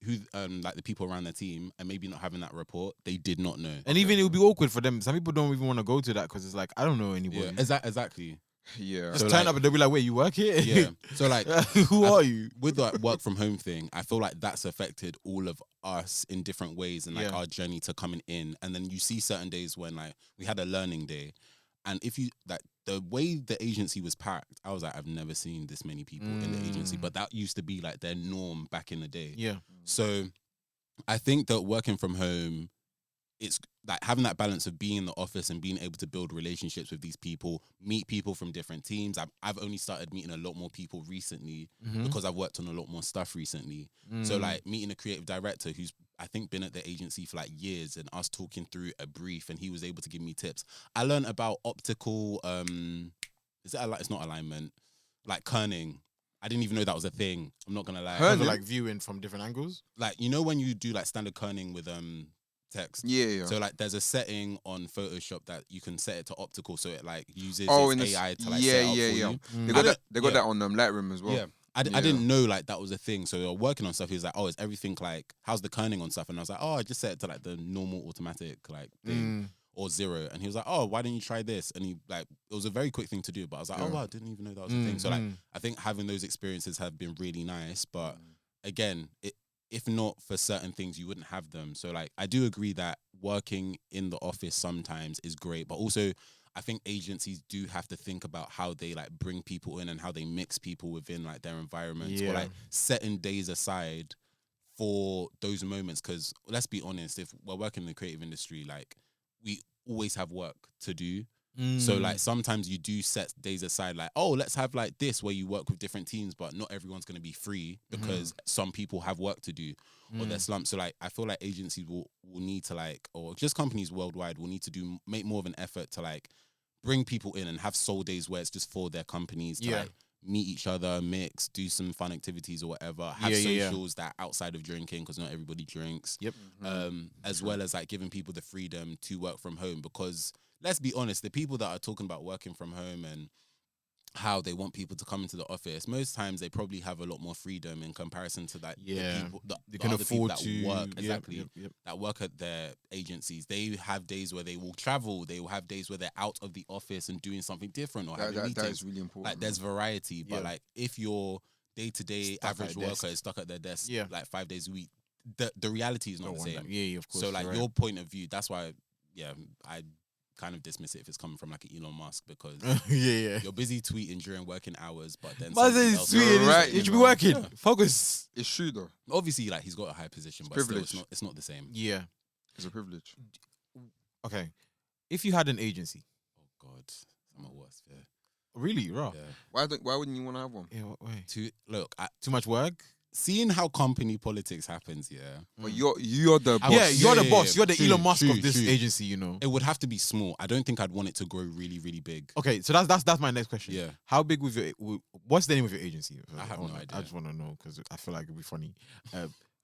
who like the people around their team and maybe not having that report, they did not know.
And even it would be awkward for them. Some people don't even want to go to that because it's like, I don't know anybody.
Yeah, exactly.
Yeah.
Just
So,
turn
like-
up and they'll be like, "Wait, you work here?
Yeah. So like
Who
I-
are you?"
with that work from home thing, I feel like that's affected all of us in different ways and like
Yeah.
our journey to coming in. And then you see certain days when like we had a learning day, and if you like the way the agency was packed, I was like, I've never seen this many people in the agency.
Mm.
But that used to be like their norm back in the day.
Yeah,
So I think that working from home, it's like having that balance of being in the office and being able to build relationships with these people, meet people from different teams. I've only started meeting a lot more people recently because I've worked on a lot more stuff recently. So like meeting a creative director who's I think been at the agency for like years and us talking through a brief and he was able to give me tips. I learned about optical, it's not alignment, like kerning. I didn't even know that was a thing. I'm not gonna lie.
Kind of like viewing from different angles.
Like you know when you do like standard kerning with text.
Yeah.
So like there's a setting on Photoshop that you can set it to optical so it like uses
in
its AI to like
yeah,
set it up
yeah,
for
yeah.
you.
They
I
got
don't-
that on Lightroom as well.
Yeah. I didn't know like that was a thing. So we were working on stuff. He was like, "Oh, is everything like how's the kerning on stuff?" And I was like, "Oh, I just set it to like the normal automatic like thing or 0." And he was like, "Oh, why didn't you try this?" And he like it was a very quick thing to do, but I was like, "Oh wow, I didn't even know that was a thing." So like I think having those experiences have been really nice, but again, if not for certain things, you wouldn't have them. So like I do agree that working in the office sometimes is great, but also I think agencies do have to think about how they like bring people in and how they mix people within like their environments or like setting days aside for those moments. Because let's be honest, if we're working in the creative industry, like we always have work to do. So like sometimes you do set days aside like, oh, let's have like this where you work with different teams, but not everyone's going to be free because some people have work to do or they're slumped. So like I feel like agencies will need to like, or just companies worldwide will need to make more of an effort to like bring people in and have soul days where it's just for their companies to like meet each other, mix, do some fun activities or whatever, have socials that are outside of drinking because not everybody drinks. As well as like giving people the freedom to work from home, because let's be honest, the people that are talking about working from home and how they want people to come into the office, most times they probably have a lot more freedom in comparison to that the people
they can
other people
afford
that
to
work exactly
Yep.
that work at their agencies. They have days where they will travel, they will have days where they're out of the office and doing something different or having
That
meetings.
is really important.
Like there's variety, but like if your day-to-day
Stuck at
average
a
worker
desk.
is stuck at their desk
like
5 days a week, the reality is not the same.
Yeah, of course.
So like
you're
your
right.
point of view, that's why I kind of dismiss it if it's coming from like an Elon Musk, because
yeah.
you're busy tweeting during working hours, but then
But
somebody
it's
else
sweet.
is
You're
It's-
right,
it
you
should be
know.
working.
Yeah.
Focus.
It's true though.
Obviously, like he's got a high position, but still,
privilege.
it's not the same.
Yeah.
It's a privilege.
Okay. If you had an agency,
Oh God, I'm at worst. Yeah,
really, raw.
yeah.
Why wouldn't you want to have one?
Yeah. Why?
Too
Too much work.
seeing how company politics happens. Yeah,
But you're the boss.
Yeah, you're the
yeah,
boss.
yeah.
You're the
True,
Elon Musk
true,
of this
true.
agency. You know.
it would have to be small. I don't think I'd want it to grow really, really big.
Okay, so that's my next question.
Yeah.
How big what's the name of your agency?
I have no idea.
I just want to know because I feel like it'd be funny.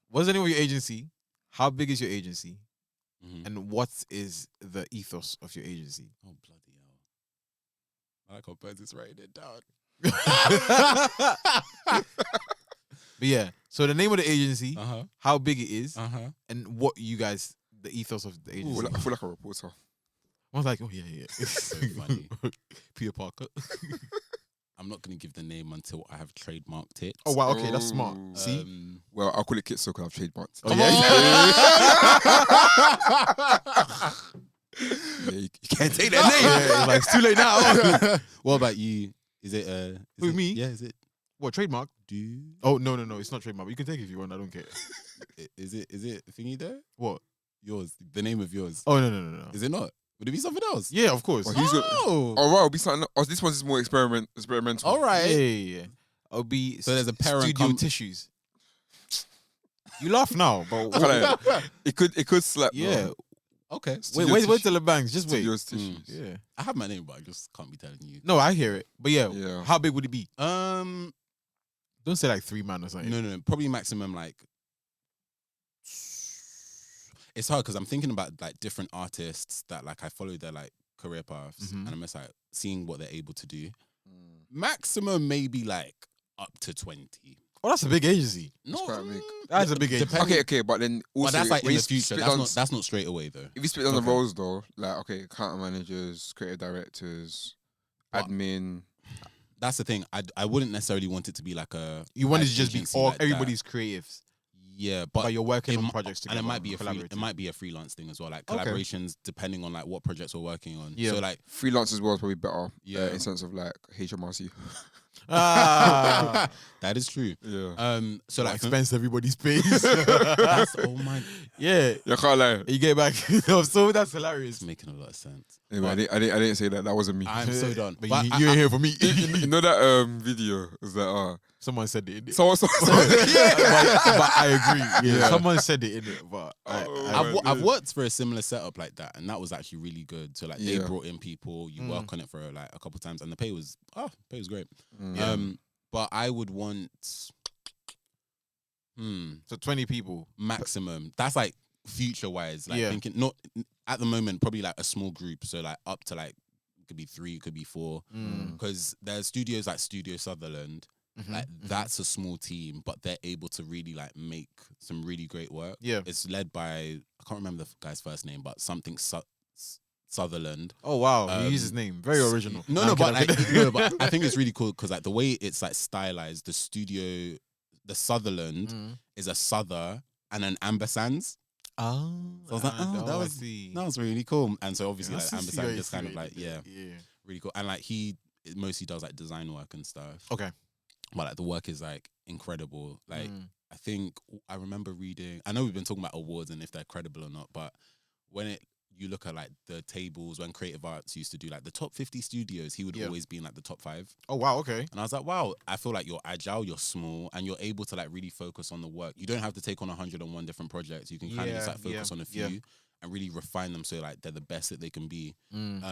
What's the name of your agency? How big is your agency?
Mhm.
And what is the ethos of your agency?
Oh bloody hell! I like how Burns is writing it down.
But yeah, so the name of the agency,
Uh
how big it is,
huh.
and what you guys, the ethos of the
I
agency.
feel like a reporter.
I was like, oh yeah.
So funny.
Peter Parker.
I'm not gonna give the name until I have trademarked it.
Oh wow, okay, that's smart.
Oh.
See,
Well, I'll call it Kitso because I've trademarked.
Oh,
Yeah, you can't take that name.
yeah, like it's too late now.
What about you? Is it
Who,
it-
me?
Yeah, is it
What trademark?
do?
Oh no, it's not trademark. You can take it if you want. I don't care.
Is it thingy there?
What?
Yours, the name of yours.
Oh no.
Is it not? Would it be something else?
Yeah, of course.
Well, who's got-
Oh,
Oh, right, it'll be something. Oh, this one's more experimental.
all right.
Yeah. I'll be
So there's a parent
studio
com-
tissues. You laugh now, but
I can't lie. It could slap.
yeah.
Okay.
Wait till it bangs. Just wait.
Studios tissues.
Yeah.
I have my name, but I just can't be telling you.
No, I hear it. But yeah,
Yeah.
how big would it be?
Um,
Don't say like 3 man or something.
no. Probably maximum like. It's hard because I'm thinking about like different artists that like I follow their like career paths,
Mhm.
and I'm just like seeing what they're able to do. Maximum maybe like up to 20.
Oh, that's a big agency.
No,
quite big.
That's a big agency.
depending-
Okay, but then also
But that's like
when
in
you
the future.
split
That's
down-
not straight away though.
If you split on the
Okay.
roles though, like okay, counter managers, creative directors,
But-
admin,
that's the thing. I wouldn't necessarily want it to be like a.
You want it
like,
to just be
agency
all
like that.
everybody's creatives,
Yeah,
but
but
you're working on
mi-
projects together.
and it might be
collaborative.
it might be a freelance thing as well, like
Okay.
collaborations depending on like what projects we're working on.
Yeah.
So like
Freelance as well is probably better.
Yeah.
In sense of like HMRC.
Ah,
that is true.
Yeah.
So like for-
expense everybody's pays.
that's, oh my,
Yeah,
You can't lie.
you get back. So that's hilarious.
it's making a lot of sense.
Anyway, I didn't say that. That wasn't me.
I'm so done.
But
But
you ain't here for me.
You know that video? It was like,
Someone said it. In it.
someone
but I agree. Yeah, someone said it in it, but
Oh,
I've worked for a similar setup like that, and that was actually really good. So like they
Yeah.
brought in people, you work on it for like a couple times, and the pay was great.
Mm.
But I would want
so 20 people.
maximum. That's like future wise, like
Yeah.
thinking not at the moment, probably like a small group. So like up to like it could be 3, it could be 4. Because there's studios like Studio Sutherland. Like that's a small team, but they're able to really like make some really great work.
Yeah.
It's led by I can't remember the guy's first name, but something Sutherland.
Oh wow, you use his name. Very original. I'm
But
kidding.
like, no, but I think it's really cool because like the way it's like stylized, the Sutherland is a Souther and an ambersand.
Oh,
So I was like, oh, that
I
was
see.
that was really cool. And so obviously
I
like
see
ambersand
where
just
you
kind of
see
like
it.
yeah,
Yeah.
really cool. And like he mostly does like design work and stuff.
Okay.
But like the work is like incredible. Like I think I remember reading. I know we've been talking about awards and if they're credible or not, but when you look at like the tables when Creative Arts used to do like the top 50 studios, he would always be in like the top 5.
Oh wow. Okay.
And I was like, wow, I feel like you're agile, you're small, and you're able to like really focus on the work. You don't have to take on 101 different projects. You can kind of just like focus on a few and really refine them so like they're the best that they can be.
And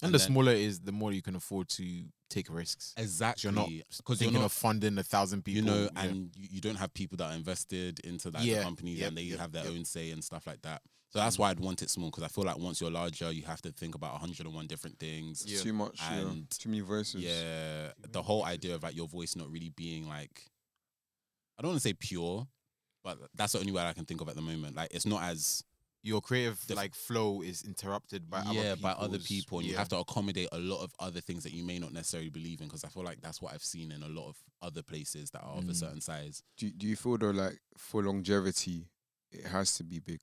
the
then-
smaller it is, the more you can afford to take risks.
Exactly.
You're not
because you're
thinking
not
of funding 1,000 people.
you know, and you don't have people that are invested into like the
Yeah,
companies
yep,
and they
yep,
have their
yep.
own say and stuff like that. So that's why I'd want it small because I feel like once you're larger, you have to think about 101 different things.
Yeah.
Too much.
And
too many voices.
Yeah, the whole idea of like your voice not really being like, I don't want to say pure, but that's the only word I can think of at the moment. Like it's not as
Your creative like flow is interrupted by
other people, and you
yeah.
have to accommodate a lot of other things that you may not necessarily believe in. Because I feel like that's what I've seen in a lot of other places that are of a certain size.
Do you feel though like for longevity, it has to be big?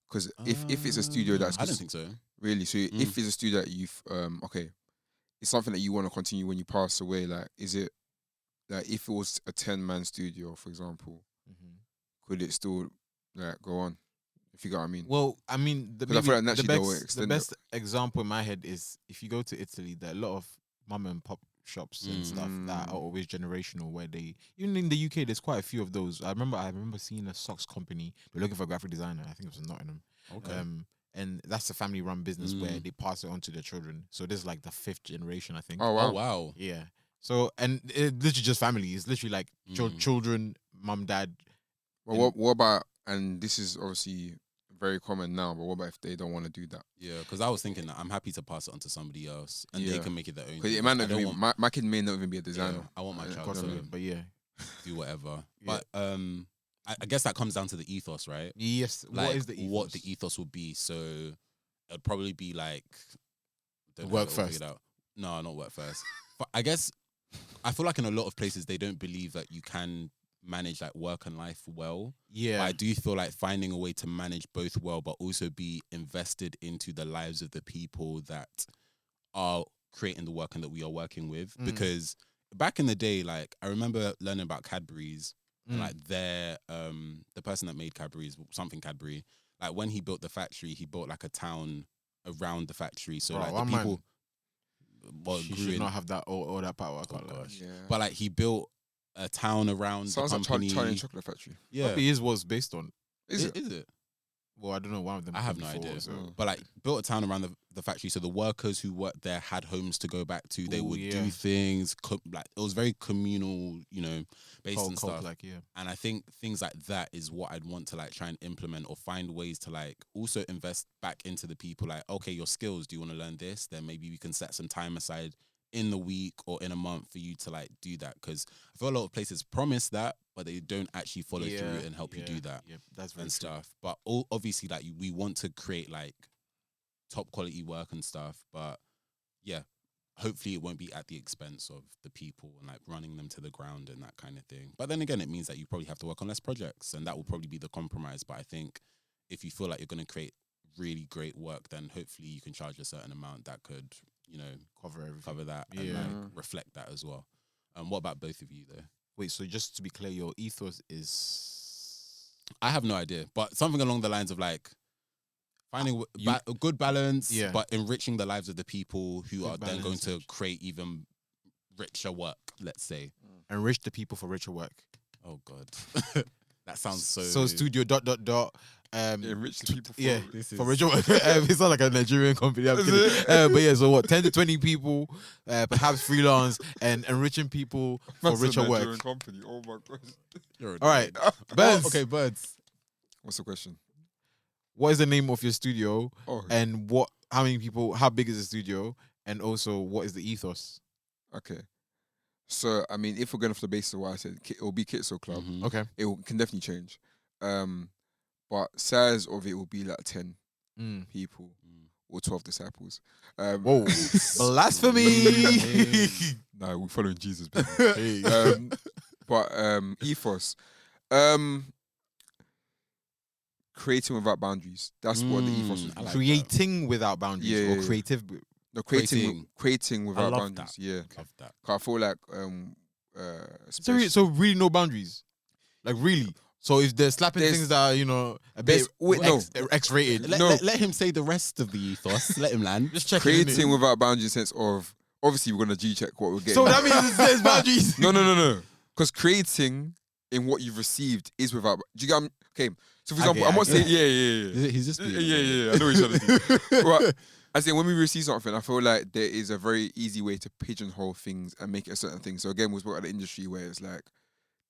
Because if it's a studio that's
I don't think so.
really so if it's a studio that you've okay, it's something that you want to continue when you pass away. Like, is it like if it was a 10-man studio, for example, could it still like go on? If you get what I mean.
Well, I mean,
I feel like naturally they'll
the
extend
best example in my head is if you go to Italy, there are a lot of mom and pop shops and stuff that are always generational. Where they even in the UK, there's quite a few of those. I remember seeing a socks company. They're looking for a graphic designer. I think it was in Nottingham.
Okay.
And that's a family-run business where they pass it on to their children. So this is like the 5th generation, I think.
Oh wow.
Oh wow.
Yeah. So and it literally just family. It's literally like children, mum, dad.
Well, what about, and this is obviously very common now, but what about if they don't want to do that?
Yeah, because I was thinking that I'm happy to pass it on to somebody else and they
Yeah.
can make it their own.
Because
thing.
it might
I
not
don't
even be,
want-
my kid may not even be a
yeah,
designer.
I want my child
God
to
forbid, but yeah.
do whatever.
Yeah.
But I guess that comes down to the ethos, right?
Yes.
Like,
what is the ethos?
What the ethos would be. So it'd probably be like don't
Work
have it all
first.
figured out. No, not work first. But I guess I feel like in a lot of places they don't believe that you can manage like work and life well.
Yeah.
But I do feel like finding a way to manage both well, but also be invested into the lives of the people that are creating the work and that we are working with. Because back in the day, like I remember learning about Cadbury's and like their the person that made Cadbury's, something Cadbury, like when he built the factory, he built like a town around the factory. So
Bro,
like
one
the
man,
people
she
grew
should
in-
not have that all that power. I can't lie.
gosh.
Yeah.
but like he built a town around
Sounds
the
like
company.
Charlie and Chocolate Factory.
Yeah.
Probably is was based on.
Is it?
Is it?
Well, I don't know. One of them.
I have
came
no
before,
idea.
So.
But like built a town around the factory, so the workers who worked there had homes to go back to. They
Ooh,
would
yeah.
do things like it was very communal, you know, based
Cold,
and stuff.
like yeah.
And I think things like that is what I'd want to like try and implement or find ways to like also invest back into the people. Like, okay, your skills. Do you want to learn this? Then maybe we can set some time aside in the week or in a month for you to like do that. Because I feel a lot of places promise that, but they don't actually follow through and help you do that.
Yeah, that's very
And
true.
stuff. But obviously, like we want to create like top quality work and stuff. But yeah, hopefully it won't be at the expense of the people and like running them to the ground and that kind of thing. But then again, it means that you probably have to work on less projects, and that will probably be the compromise. But I think if you feel like you're going to create really great work, then hopefully you can charge a certain amount that could,
Cover everything.
cover that and
Yeah.
like reflect that as well. What about both of you though?
Wait, so just to be clear, your ethos is
I have no idea, but something along the lines of like finding a good balance,
Yeah.
but enriching the lives of the people who
Good
are then going
balance.
to create even richer work, let's say.
enrich the people for richer work.
Oh God. That sounds so...
So studio ...
Enrich the people.
yeah,
This
for
is-
richer work. It's not like a Nigerian company. I'm kidding. But yeah, so what? 10 to 20 people, perhaps freelance, and enriching people for richer work.
Company. Oh my god.
You're a
All right,
nerd.
Birds.
Okay, Birds.
What's the question?
What is the name of your studio,
Oh,
and how many people? How big is the studio, and also what is the ethos?
okay. So I mean, if we're going off the basis of what I said, it will be Kitso Club.
Mhm.
Okay.
Can definitely change. But size of it will be like 10
Mm.
people
Mm.
or 12 disciples.
Whoa, blasphemy!
Nah, we're following Jesus. Baby.
Hey.
But ethos. Creating without boundaries. That's what the ethos is.
I like
Creating without boundaries,
Yeah,
or
yeah.
creative.
No,
Creating.
creating without
love
boundaries.
that.
Yeah.
Love that.
'Cause I feel like
So really no boundaries, like really. So if they're slapping
There's-
things that are, a
there's-
bit
wait, no.
X-rated,
Let,
No.
let him say the rest of the ethos. Let him land.
just check
creating without boundaries in the sense of obviously we're gonna G-check what we're getting.
So that means there's boundaries.
No. Because creating in what you've received is without. Do you get? Okay. So for example,
I
I'm not
get
saying yeah.
He's just being...
I know what you're trying to do. But I say when we receive something, I feel like there is a very easy way to pigeonhole things and make it a certain thing. So again, we spoke about the industry where it's like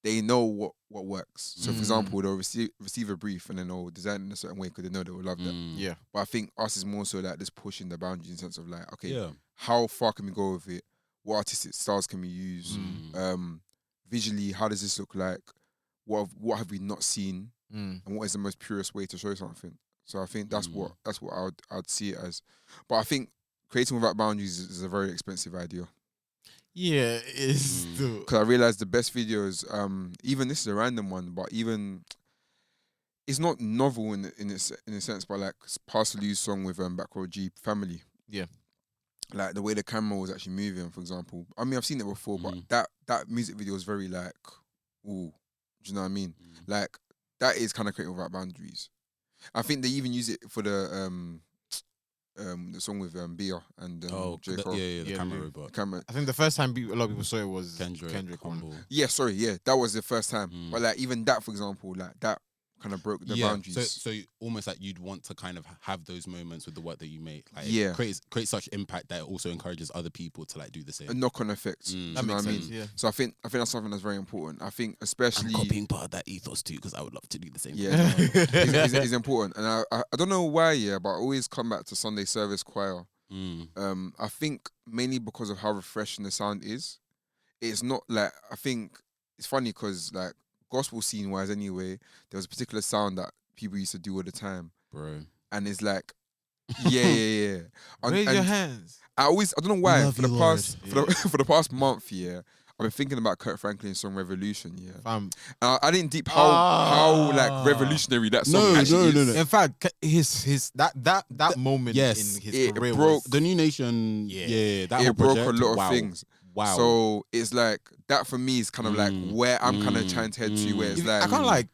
they know what works. So for example, they'll receive a brief and then they'll design it in a certain way because they know they will love that.
Yeah.
But I think us is more so like just pushing the boundaries in the sense of like, okay,
Yeah.
how far can we go with it? What artistic styles can we use?
Mm.
Visually, how does this look like? What have we not seen?
Mm.
And what is the most purest way to show something? So I think that's what I'd see it as. But I think creating without boundaries is a very expensive idea.
Yeah, it's still.
Because I realized the best videos, even this is a random one, but even it's not novel in a sense, but like Parcel U's song with Backroad G Family.
Yeah.
Like the way the camera was actually moving, for example. I mean, I've seen it before,
Mm.
but that music video is very like, ooh, do you know what I mean?
Mm.
Like that is kind of creating without boundaries. I think they even use it for the song with Bia and J. Cole.
the
Yeah,
camera
the-
robot.
Camera.
I think the first time a lot of people saw it was
Kendrick
one.
Humble.
Yeah, sorry, yeah, that was the first time.
Mm.
But like even that, for example, like that kind of broke the boundaries.
So almost like you'd want to kind of have those moments with the work that you make. Like
Yeah.
it creates such impact that it also encourages other people to like do the
A
same.
knock-on effect.
Mm.
Do you
That
know
makes
what I mean?
sense. Yeah.
So I think that's something that's very important. I think especially
part of that ethos too because I would love to do the same.
yeah, it's important. And I don't know why, yeah, but I always come back to Sunday service choir.
Mm.
I think mainly because of how refreshing the sound is. It's not like I think it's funny because like gospel scene wise anyway, there was a particular sound that people used to do all the time,
Bro.
and it's like, yeah.
Raise
And
your hands.
I don't know why
Love
for the
you,
past
Lord.
for the past month, yeah, I've been thinking about Kurt Franklin's song Revolution, yeah.
Fam.
I didn't deep how like revolutionary that song
No,
actually
no,
is.
no.
In fact, his that moment
yes,
in his
it
career
broke
was
The New Nation,
Yeah.
that
It
whole
broke
project,
a lot of
wow.
things.
Wow.
So it's like that for me is kind of like where I'm kind of trying to head to, where it's like
I kind of like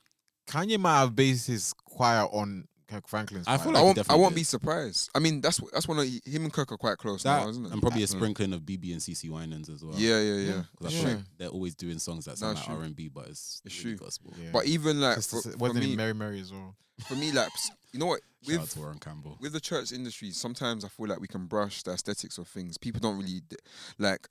Kanye might have based his choir on Kirk Franklin's.
I
choir.
feel like
I
he
won't
definitely
be
did.
surprised. I mean, that's one of him and Kirk are quite close
that
now, isn't it?
and probably a sprinkling of BB and CC Winans as well.
Yeah.
Because I
Yeah.
feel like they're always doing songs that sound
That's
like
true.
R&B, but it's
It's
really
true.
gospel.
Yeah.
But even like
Sister-
for
wasn't
me,
it Mary Mary as well?
like you know what
Shout out
with
to Warren Campbell.
with the church industry, sometimes I feel like we can brush the aesthetics of things. People don't really like.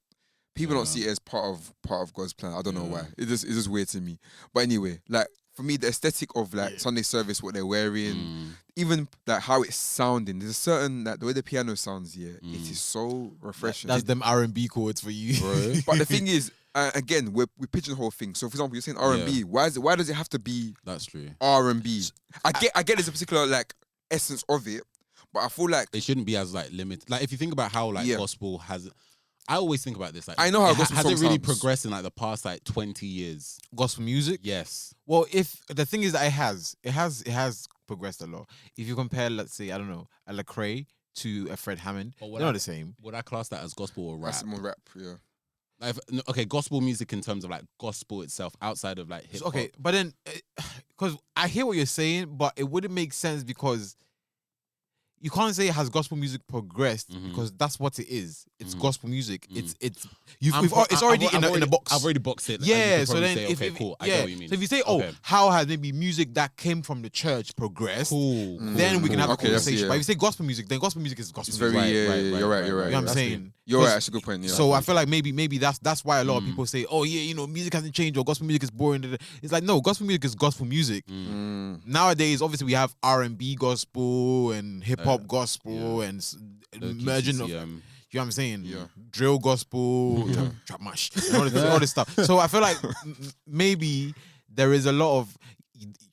People don't
Yeah.
see it as part of God's plan. I don't know
Yeah.
why. It's just weird to me. But anyway, like for me, the aesthetic of like Sunday service, what they're wearing,
Mm.
even like how it's sounding. There's a certain like the way the piano sounds. Yeah, it is so refreshing.
That's them R&B chords for you.
Bro.
But the thing is, again, we pigeonhole things. So for example, you're saying R&B. Why does it have to be
That's true.
R&B? I get there's a particular like essence of it, but I feel like
It shouldn't be as like limited. Like if you think about how like
Yeah.
gospel has, I always think about this. Like,
I know how gospel
has it
song
really
sounds.
progressed in like the past like 20 years?
Gospel music.
Yes.
Well, if the thing is that it has progressed a lot. If you compare, let's say, I don't know, a Lecrae to a Fred Hammond,
But
they're
would
not
I-
the same.
Would I class that as gospel or rap?
That's more rap. Yeah.
Like, okay, gospel music in terms of like gospel itself, outside of like hip hop.
Okay, but then because I hear what you're saying, but it wouldn't make sense because you can't say has gospel music progressed
Mhm.
because that's what it is. It's
Mhm.
gospel music.
Mhm.
It's
I'm
it's
pro-
already
I've
in
already,
a box.
I've already boxed it. and you
Yeah,
could
so
probably
then
say,
if,
okay, cool. I
yeah,
get what you mean.
so if you say,
Okay.
how has maybe music that came from the church progressed,
Cool.
then we can have a
Okay, that's-
conversation.
yeah.
But if you say gospel music, then gospel music is gospel
It's
music.
very,
Right,
yeah,
right,
yeah,
right,
you're right,
right,
you're
right.
right.
You know what I'm
That's
saying?
You're right,
'Cause-
that's a good point. Yeah.
So I feel like maybe that's why a lot of
Mm.
people say, oh yeah, music hasn't changed or gospel music is boring. It's like, no, gospel music is gospel music. Nowadays, obviously, we have R&B gospel and hip hop gospel and merging of, you know what I'm saying?
Yeah.
Drill gospel, trap mash, and all this stuff. So I feel like maybe there is a lot of,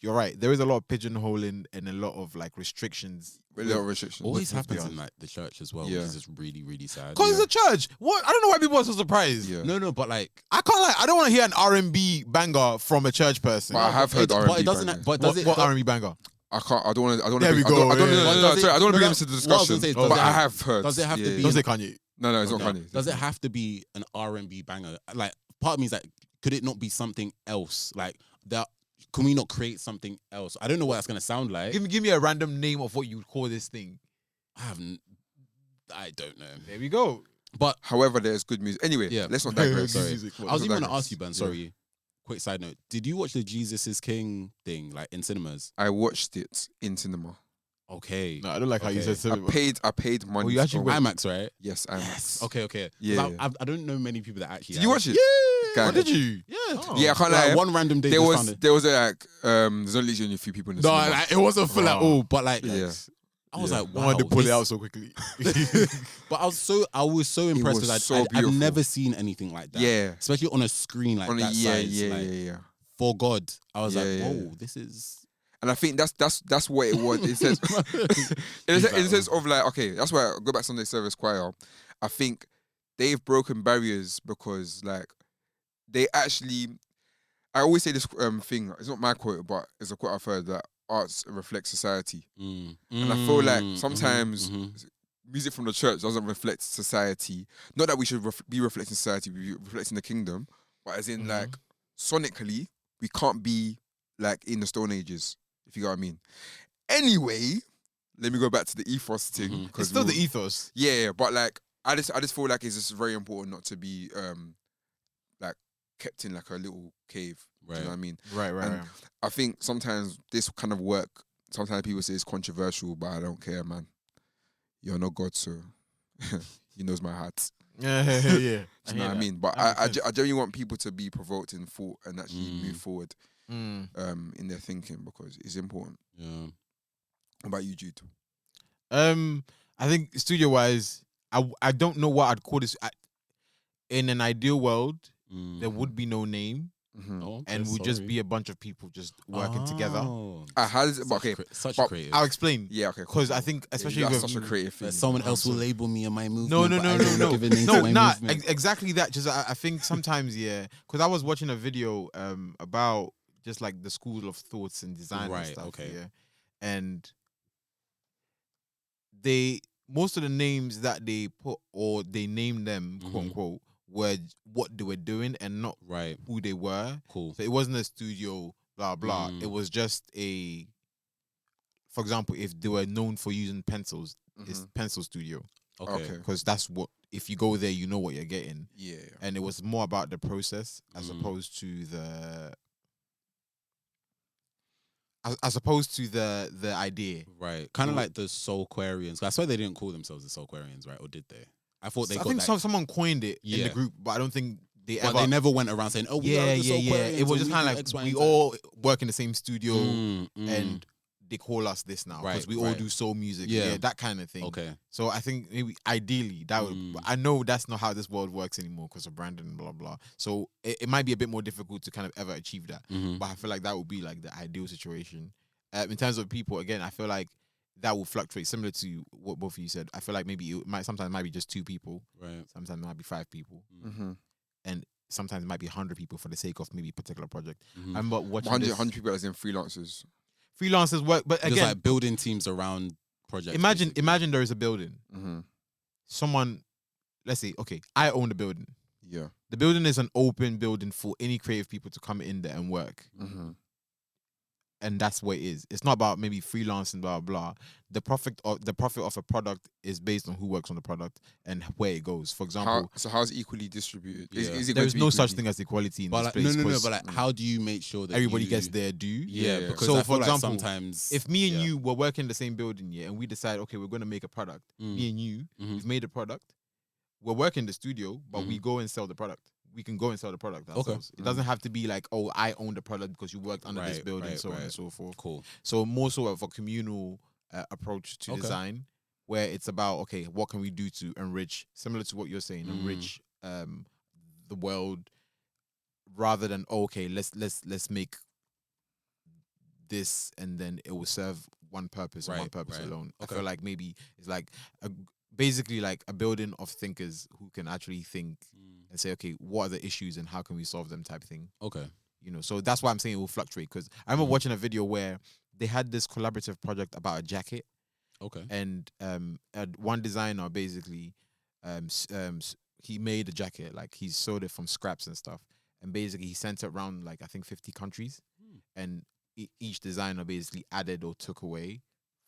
you're right, there is a lot of pigeonholing and a lot of like restrictions.
a little restriction.
Always
with
happens
beyond.
in like the church as well,
Yeah.
which is just really, really sad.
Because it's a church. What? I don't know why people are so surprised.
Yeah.
No, but like,
I can't like. I don't want to hear an R&B banger from a church person.
But I have heard R&B.
but it doesn't.
bangers.
But does
what,
it?
what R&B banger?
I can't. I don't want to. I don't
There
want
we
to.
go,
I don't.
yeah.
No,
Does it-
sorry, I don't want to bring
no,
this to the
what I was gonna
discussion.
say is, does
But
it
I
have-
have heard.
does it have to be-
Don't say Kanye.
No, it's not
Okay.
Kanye.
Does it have to be an R&B banger? Like, part of me is like, could it not be something else? Like that? Can we not create something else? I don't know what that's gonna sound like.
Give me a random name of what you would call this thing.
I don't know.
There we go.
But
However, there's good music. Anyway,
Yeah.
let's not digress.
Good
sorry.
music.
I was
Let's
even
not
gonna
digress.
ask you, Ben.
Yeah.
Sorry. Quick side note: did you watch the Jesus is King thing like in cinemas?
I watched it in cinema.
Okay.
No, I don't like how you
Okay.
said cinema.
I paid money.
Oh, you
to
actually
go-
went-
IMAX, right?
Yes, IMAX.
Okay. 'Cause
Yeah.
I don't know many people that actually.
Did you watch it?
Yeah.
Guy.
What did you?
Yeah.
Oh.
Yeah, I can't
Like,
lie.
one random day.
There
just
was
found it.
there was like there's only literally a few people in the
No,
cinema.
like, it wasn't full at
Wow.
all. But like,
Yeah.
I was
Yeah.
like,
I
wow.
wanted to pull it
this-
out so quickly.
But I was so impressed
was
because
so
I've
beautiful.
never seen anything like that.
Yeah.
Especially on a screen like
On a,
that size. like,
yeah.
For God, I was
Yeah,
like,
yeah,
whoa,
yeah.
this is.
And I think that's what it was. It says in the sense of like, okay, that's why I go back Sunday service choir. I think they've broken barriers because like they actually. I always say this thing. It's not my quote, but it's a quote I've heard that arts reflect society. And I feel like sometimes music from the church doesn't reflect society. Not that we should be reflecting society, we reflecting the kingdom, but as in like sonically, we can't be like in the Stone Ages, if you get what I mean. Anyway, let me go back to the ethos thing.
It's still the ethos.
Yeah, but like I just feel like it's just very important not to be like kept in like a little cave. Do you know what I mean?
Right.
And I think sometimes this kind of work, sometimes people say it's controversial, but I don't care, man. You're not God, so he knows my heart.
Yeah.
Do you know what I mean? But
That
I
makes sense.
genuinely want people to be provoked in thought and actually move forward
Mm.
in their thinking because it's important.
Yeah.
What about you, Jude?
I think studio wise, I don't know what I'd call this. In an ideal world, there would be no name,
Mm-hmm.
Oh, okay,
and would just
sorry.
be a bunch of people just working together.
Oh.
How does it? But okay,
Such
but
creative.
I'll explain.
yeah, okay.
Because I think, especially
that's
with
such a creative thing.
That someone else will label me and my movement.
No,
but I don't give a name to
no,
my
nah,
movement.
exactly that. Just I think sometimes, yeah, because I was watching a video about just like the school of thoughts and design and
Right,
stuff.
okay.
Yeah, and most of the names that they put or they named them, quote
Mhm.
unquote, were what they were doing and not
Right.
who they were.
Cool.
So it wasn't a studio, blah blah.
Mm.
It was just for example, if they were known for using pencils, it's pencil studio.
Okay.
Okay.
Because that's what, if you go there, you know what you're getting.
Yeah.
And it was more about the process as
Mm.
opposed to the as opposed to the idea.
Right. Kind of
So-
like the Soulquarians. I swear they didn't call themselves the Soulquarians, right? Or did they? I thought they
I
got
think
like,
someone coined it in
Yeah.
the group, but I don't think they
but
ever.
they never went around saying, "Oh, we are
yeah,
the
yeah, yeah.
Soulquarians
It was
and
just
we
kind
do
of
X,
like
Y,
we
and Z."
all work in the same studio,
Mm,
and they call us this now because
Right,
we all
right.
do soul music.
Yeah.
Yeah, that kind of thing.
Okay.
So I think maybe ideally that would.
Mm.
I know that's not how this world works anymore because of branding and blah blah. So it might be a bit more difficult to kind of ever achieve that.
Mhm.
But I feel like that would be like the ideal situation. In terms of people, again, I feel like that will fluctuate, similar to what both of you said. I feel like maybe sometimes it might be just 2 people,
Right.
sometimes it might be 5 people,
Mm-hmm.
and sometimes it might be 100 people for the sake of maybe a particular project.
Mhm.
I remember watching
100 people as in freelancers.
freelancers work, but
Just
again,
like building teams around projects.
imagine
basically.
there is a building.
Mm-hmm.
Someone, let's say, okay, I own the building.
Yeah.
The building is an open building for any creative people to come in there and work.
Mm-hmm.
And that's what it is. It's not about maybe freelancing, blah blah. The profit of a product is based on who works on the product and where it goes. For example,
How's it equally distributed?
Yeah.
Is it
there
going
is
to be
no such
equally-
thing as equality in
But
this
like,
place.
no,
'cause
but like, how do you make sure that
everybody
you-
gets their due?
Yeah,
Yeah.
because
So,
I
for
feel like
example,
sometimes
If me and
yeah.
you were working in the same building, yeah, and we decide, okay, we're going to make a product.
Mm.
Me and you,
Mhm.
we've made a product. We're working in the studio, but we
Mhm.
go and sell the product. We can go and sell the product ourselves. It doesn't have to be like, oh, I own the product because you worked under this
Right,
building,
right,
so on and
right.
so forth.
Cool.
So more so of a communal approach to
Okay.
design, where it's about, okay, what can we do to enrich, similar to what you're saying, enrich the world, rather than okay, let's make this and then it will serve one purpose and one
Right,
purpose
right.
alone.
Okay.
I feel like maybe it's like basically like a building of thinkers who can actually think and say, okay, what are the issues and how can we solve them, type of thing.
Okay.
You know, so that's why I'm saying it will fluctuate, because I remember watching a video where they had this collaborative project about a jacket,
Okay.
and one designer basically he made a jacket, like he sewed it from scraps and stuff, and basically he sent it around like I think 50 countries, and each designer basically added or took away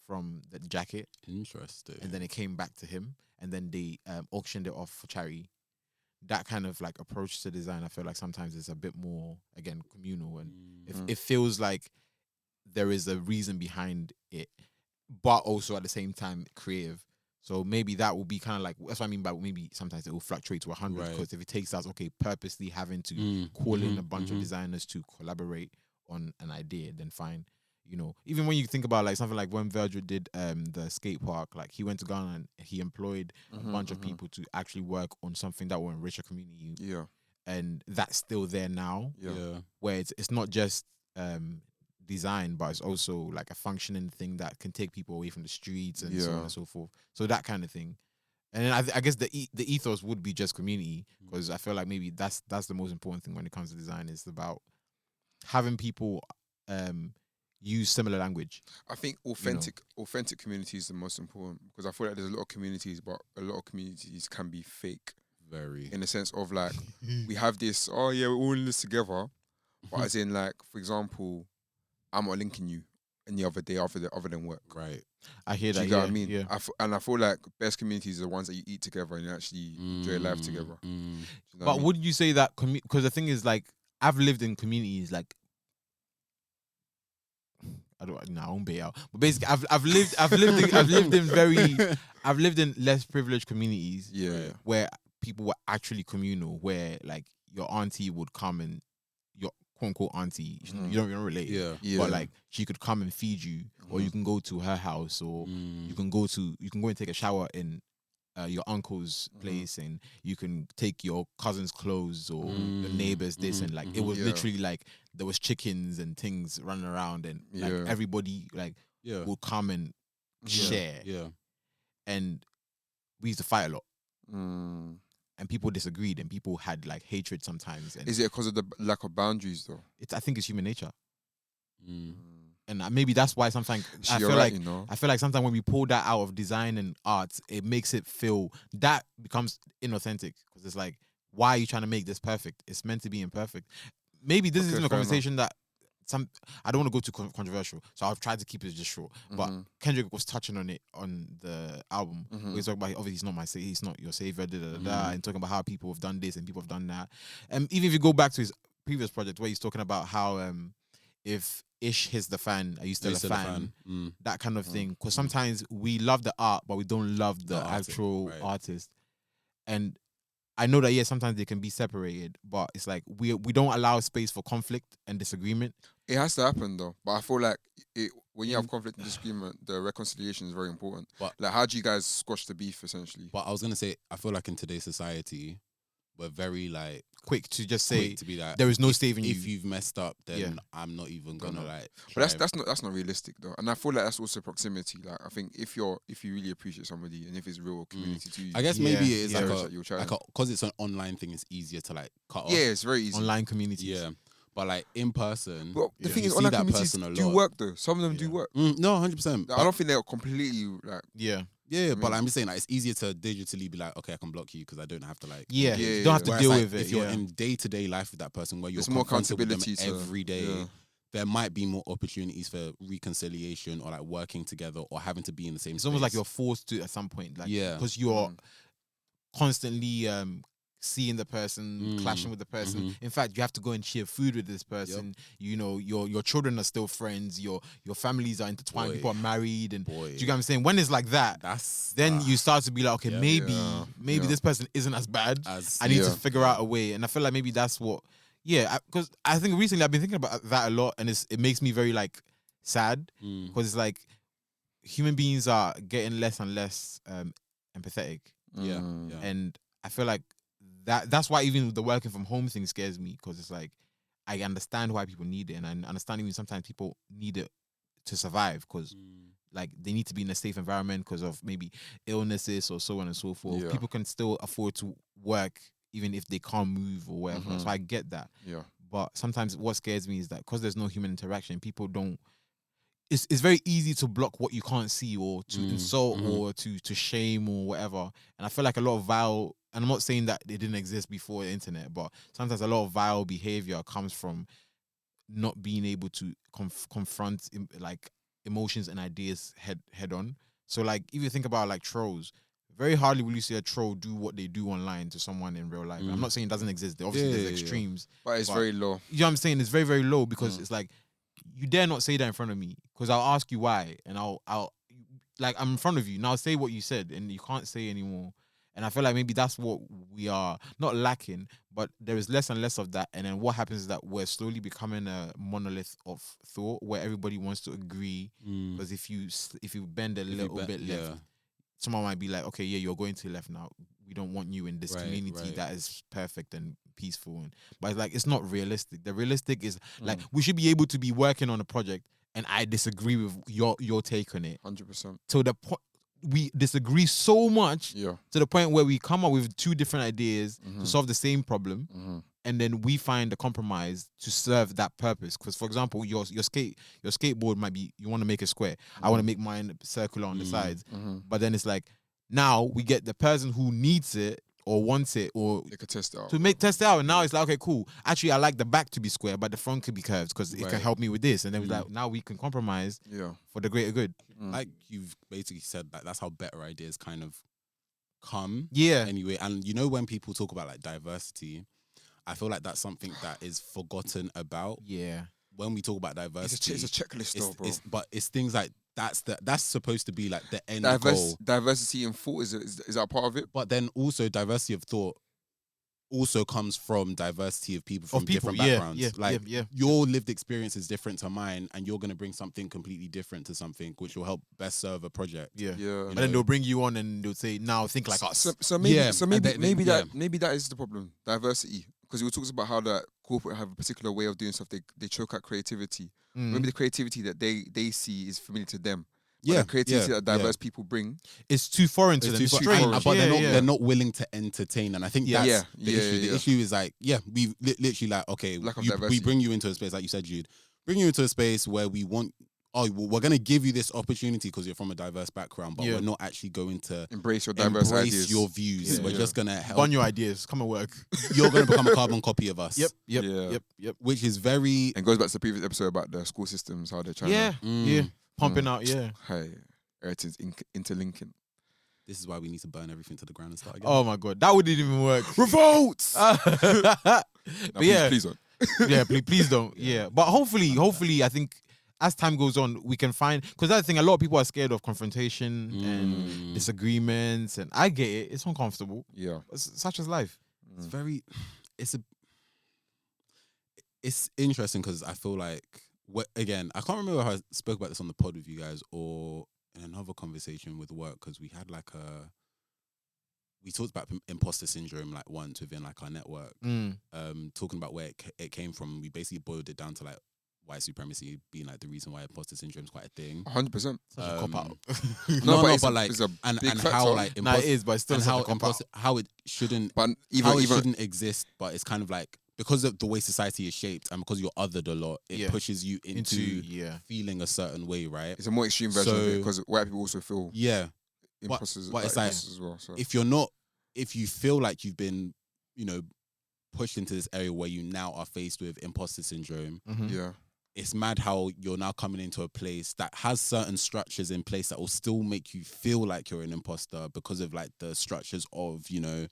from the jacket,
Interesting.
and then it came back to him, and then they auctioned it off for charity. That kind of like approach to design, I feel like sometimes is a bit more, again, communal, and it feels like there is a reason behind it, but also at the same time creative. So maybe that will be kind of like, that's what I mean by maybe sometimes it will fluctuate to 100,
Right.
because if it takes us, okay, purposely having to
Mm,
call in
mhm,
a bunch of
mhm.
designers to collaborate on an idea, then fine. You know, even when you think about like something like when Virgil did the skate park, like he went to Ghana and he employed a bunch of people to actually work on something that will enrich a community,
Yeah.
and that's still there now,
Yeah.
where it's not just design, but it's also like a functioning thing that can take people away from the streets and so on
Yeah.
and so forth. So that kind of thing. And then I guess the ethos would be just community, because I feel like maybe that's the most important thing when it comes to design. Is about having people use similar language.
I think authentic community is the most important, because I feel like there's a lot of communities, but a lot of communities can be fake
Very.
in the sense of like we have this, oh yeah, we're all in this together, but as in like, for example, I'm not linking you any other day other than work.
Right.
I hear
Do
that.
you get
Yeah,
what I mean?
yeah.
I feel like best communities are the ones that you eat together and you actually enjoy life together. Do you know what I
But
mean?
wouldn't you say that? Because the thing is, like, I've lived in communities like. I won't be out. But basically, I've lived in less privileged communities
Yeah.
where people were actually communal, where like your auntie would come and your quote unquote auntie, you don't even relate,
Yeah.
Yeah.
but like she could come and feed you, or you can go to her house, or you can go and take a shower in your uncle's place, and you can take your cousin's clothes or your neighbor's this, and like it was
Yeah.
literally like there was chickens and things running around, and like
Yeah.
everybody like
Yeah.
would come and share,
Yeah.
and we used to fight a lot,
Mm.
and people disagreed, and people had like hatred sometimes, and
Is it because of the lack of boundaries though?
I think it's human nature,
Mm.
and maybe that's why sometimes I
You're
feel
right,
like
you know?
I feel like sometimes when we pull that out of design and art, it makes it feel that becomes inauthentic, because it's like, why are you trying to make this perfect? It's meant to be imperfect. Maybe this
Okay,
isn't a
fair
conversation that I don't want to go too controversial, so I've tried to keep it just short. But Kendrick was touching on it on the album. Where he's talking about, obviously he's not your savior, and talking about how people have done this and people have done that. And even if you go back to his previous project where he's talking about how if Ish hits the fan, are you still a fan? That kind of thing. Because sometimes we love the art, but we don't love the
artist,
actual
right.
artist. And I know that, yeah, sometimes they can be separated, but it's like we don't allow space for conflict and disagreement.
It has to happen though. But I feel like when you have conflict and disagreement, the reconciliation is very important.
But-
like, how do you guys squash the beef essentially?
But I was gonna say, I feel like in today's society, we're very like
quick to just say
quick to be like,
there is no
if,
saving
if
you.
you've messed up, then
Yeah.
I'm not even gonna like.
But
try
that's not realistic though, and I feel like that's also proximity. Like I think if you really appreciate somebody and if it's real community to you,
I guess
Yeah,
maybe it is
yeah.
You'll try.
because it's an online thing. It's easier to like cut off.
Yeah, it's very easy.
Online communities.
Yeah, but like in person,
But the
Yeah.
thing
you
is,
see
online
that
communities
person a
do
lot.
work though. Some of them do
Yeah.
work.
No, 100%.
I don't think they're completely like.
Yeah.
Yeah, but
mean-
I'm just saying like it's easier to digitally be like, okay, I can block you because I don't have to like.
Yeah.
Yeah,
You don't have to
yeah.
Whereas,
deal
like,
with it.
if you're
yeah.
in day-to-day life with that person where you're
There's more
confronted with them
accountability to-
every day,
yeah.
there might be more opportunities for reconciliation or like working together or having to be in the same
It's almost like
space.
you're forced to at some point. Like,
Yeah.
because you're constantly seeing the person,
Mm.
clashing with the person.
Mhm.
In fact, you have to go and share food with this person. You know, your children are still friends. Your families are intertwined.
Boy.
People are married, and
Boy,
do you get what I'm saying? When it's like that,
that's
then you start to be like, okay,
Yeah.
maybe
Yeah.
this person isn't as bad.
as
I need to
Yeah.
figure out a way, and I feel like maybe that's what. Yeah, because I think recently I've been thinking about that a lot, and it makes me very like sad
Mm.
because it's like human beings are getting less and less empathetic,
Yeah,
Mm.
yeah.
and I feel like that's why even the working from home thing scares me, because it's like I understand why people need it, and I understand even sometimes people need it to survive, because
Mm.
like they need to be in a safe environment because of maybe illnesses or so on and so forth.
Yeah.
People can still afford to work even if they can't move or whatever.
Mhm.
So I get that.
Yeah.
But sometimes what scares me is that because there's no human interaction, people don't. It's very easy to block what you can't see, or to insult,
mhm.
or to shame, or whatever. And I feel like a lot of vile. And I'm not saying that it didn't exist before the internet, but sometimes a lot of vile behavior comes from not being able to confront like emotions and ideas head on. So like if you think about like trolls, very hardly will you see a troll do what they do online to someone in real life. I'm not saying it doesn't exist. Obviously,
Yeah,
there's
yeah, yeah.
extremes.
But it's
But-
very low.
You know what I'm saying? It's very, very low, because it's like you dare not say that in front of me, because I'll ask you why, and I'll like I'm in front of you now. Say what you said, and you can't say anymore. And I feel like maybe that's what we are not lacking, but there is less and less of that. And then what happens is that we're slowly becoming a monolith of thought where everybody wants to agree.
Mm.
Because if you bend a
If you
little
bet-
bit left,
yeah.
someone might be like, okay, yeah, you're going to the left now. We don't want you in this
Right,
community
right.
that is perfect and peaceful. But it's like, it's not realistic. The realistic is like,
Mm.
we should be able to be working on a project and I disagree with your take on it.
100%.
To the point, we disagree so much
Yeah.
to the point where we come up with two different ideas
Mm-hmm.
to solve the same problem.
Mm-hmm.
And then we find a compromise to serve that purpose. Because, for example, your skateboard might be, you want to make it square. I want to make mine circular on the sides.
Mm-hmm.
But then it's like, now we get the person who needs it or wants it or
They could test it out.
to test it out. And now it's like, okay, cool. Actually, I like the back to be square, but the front could be curved because it can
Right.
help me with this. And then it's like, now we can compromise
Yeah.
for the greater good.
Like you've basically said, that that's how better ideas kind of come.
Yeah.
Anyway, and you know when people talk about like diversity, I feel like that's something that is forgotten about.
Yeah.
When we talk about diversity,
It's a checklist though, bro.
but it's things like that's supposed to be like the end goal.
Diversity in thought is that part of it?
But then also diversity of thought also comes from diversity of people from
Of people,
different
yeah,
backgrounds.
yeah,
like
yeah.
your lived experience is different to mine, and you're gonna bring something completely different to something, which will help best serve a project.
Yeah.
Yeah.
And then they'll bring you on and they'll say, now think like us.
So maybe
Yeah,
so
and
maybe
they-
maybe
yeah.
maybe that is the problem. Diversity. Because it talks about how the corporate have a particular way of doing stuff. They choke out creativity. Maybe the creativity that they see is familiar to them. But the creativity that diverse people bring.
It's too foreign to
It's
them.
too
It's
foreign,
strange.
but
Yeah, yeah.
they're not willing to entertain, and I think
Yeah.
that's
Yeah,
the
yeah,
issue. The
yeah.
issue is like, we literally like, okay,
Lack of
we
diversity.
bring you into a space, like you said, Jude, bring you into a space where we want. Oh, well, we're gonna give you this opportunity because you're from a diverse background, but
Yeah.
we're not actually going to
Embrace your diverse
embrace
ideas.
your views.
Yeah.
We're
Yeah.
just gonna help.
On your ideas. Come and work.
You're gonna become a carbon copy of us.
Yep.
Yeah.
Which is very.
And goes back to the previous episode about the school systems, how they're trying
Yeah.
to
Yeah. Pumping out. Yeah.
hey, everything's interlinking.
This is why we need to burn everything to the ground and start again.
Oh my God. That wouldn't even work.
Revolt!
But yeah.
Please don't.
Yeah, please don't. Yeah. But hopefully, I think as time goes on, we can find, because that's the thing, a lot of people are scared of confrontation and disagreements, and I get it. It's uncomfortable.
Yeah.
Such as life.
It's very. It's interesting because I feel like again, I can't remember how I spoke about this on the pod with you guys or in another conversation with work, because we had like we talked about imposter syndrome like once within like our network, talking about where it came from. We basically boiled it down to like white supremacy being like the reason why imposter syndrome is quite a thing.
100%.
Such a cop out.
But like,
it's a
and
big
how
factor.
like
It is, but it's still
and
such
how
a cop out.
how it shouldn't,
But
how it
even
shouldn't exist, but it's kind of like because of the way society is shaped and because you're othered a lot, it pushes you into feeling a certain way, right?
it's a more extreme version of it because white people also feel imposters,
but it's like
imposters as well. So.
if you feel like you've been, you know, pushed into this area where you now are faced with imposter syndrome,
Yeah.
it's mad how you're now coming into a place that has certain structures in place that will still make you feel like you're an imposter because of like the structures of, you know,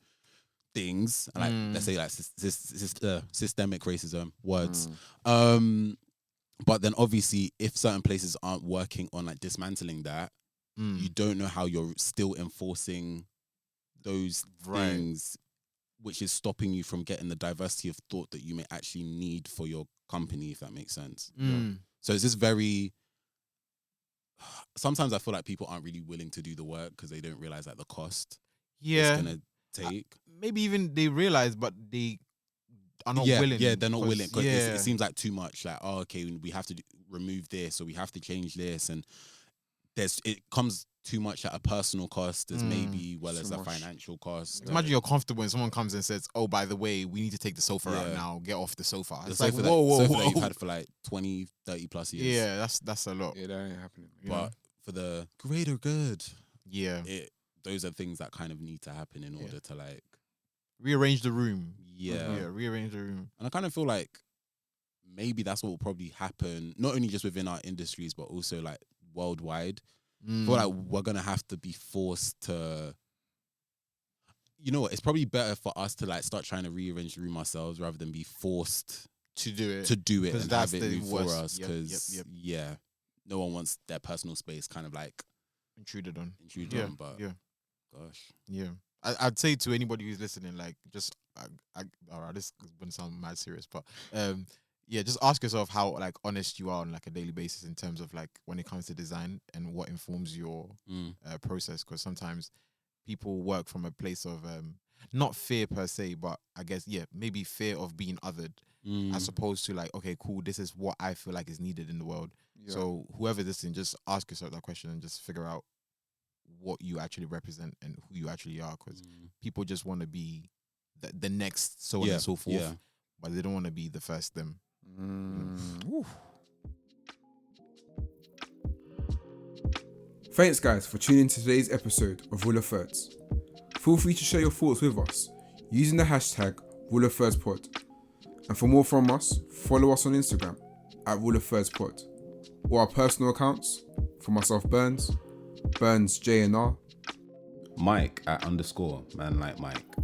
things like let's say like systemic racism words. But then obviously if certain places aren't working on like dismantling that, you don't know how you're still enforcing those things, which is stopping you from getting the diversity of thought that you may actually need for your company, if that makes sense. So it's just very, sometimes I feel like people aren't really willing to do the work because they don't realize like the cost it's gonna take.
Maybe even they realize, but they are not willing.
Yeah, they're not willing because it seems like too much. Like, oh, okay, we have to remove this or we have to change this, and it comes too much at a personal cost as maybe as a financial cost.
Imagine you're comfortable and someone comes and says, oh, by the way, we need to take the sofa out now, get off the sofa.
The
it's
sofa
like,
that
whoa.
you've had for like 20, 30 plus years.
Yeah, that's a lot.
Yeah, that ain't happening.
But for the greater good,
those
are things that kind of need to happen in order to like
rearrange the room.
Rearrange the room. And I kind of feel like maybe that's what will probably happen, not only just within our industries, but also like worldwide. I feel like we're going to have to be forced to, you know what, it's probably better for us to like start trying to rearrange the room ourselves rather than be forced
to do it
and have it move for us. Because no one wants their personal space kind of like intruded on. But gosh.
I'd say to anybody who's listening, like, just all right, this is gonna sound mad serious, but just ask yourself how like honest you are on like a daily basis in terms of like when it comes to design and what informs your process. Because sometimes people work from a place of not fear per se, but I guess maybe fear of being othered, as opposed to like, okay, cool, this is what I feel like is needed in the world. So whoever's listening, just ask yourself that question and just figure out what you actually represent and who you actually are. Because people just want to be the next so on and so forth, but they don't want to be the first them.
Thanks guys for tuning in to today's episode of Rule of Thirds. Feel free to share your thoughts with us using the hashtag Rule of Thirds Pod. And for more from us, follow us on Instagram at Rule of Thirds Pod, or our personal accounts for myself, Burns JNR,
Mike at _ man like Mike,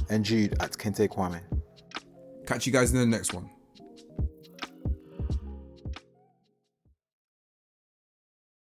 and Jude at Kente Kwame.
Catch you guys in the next one.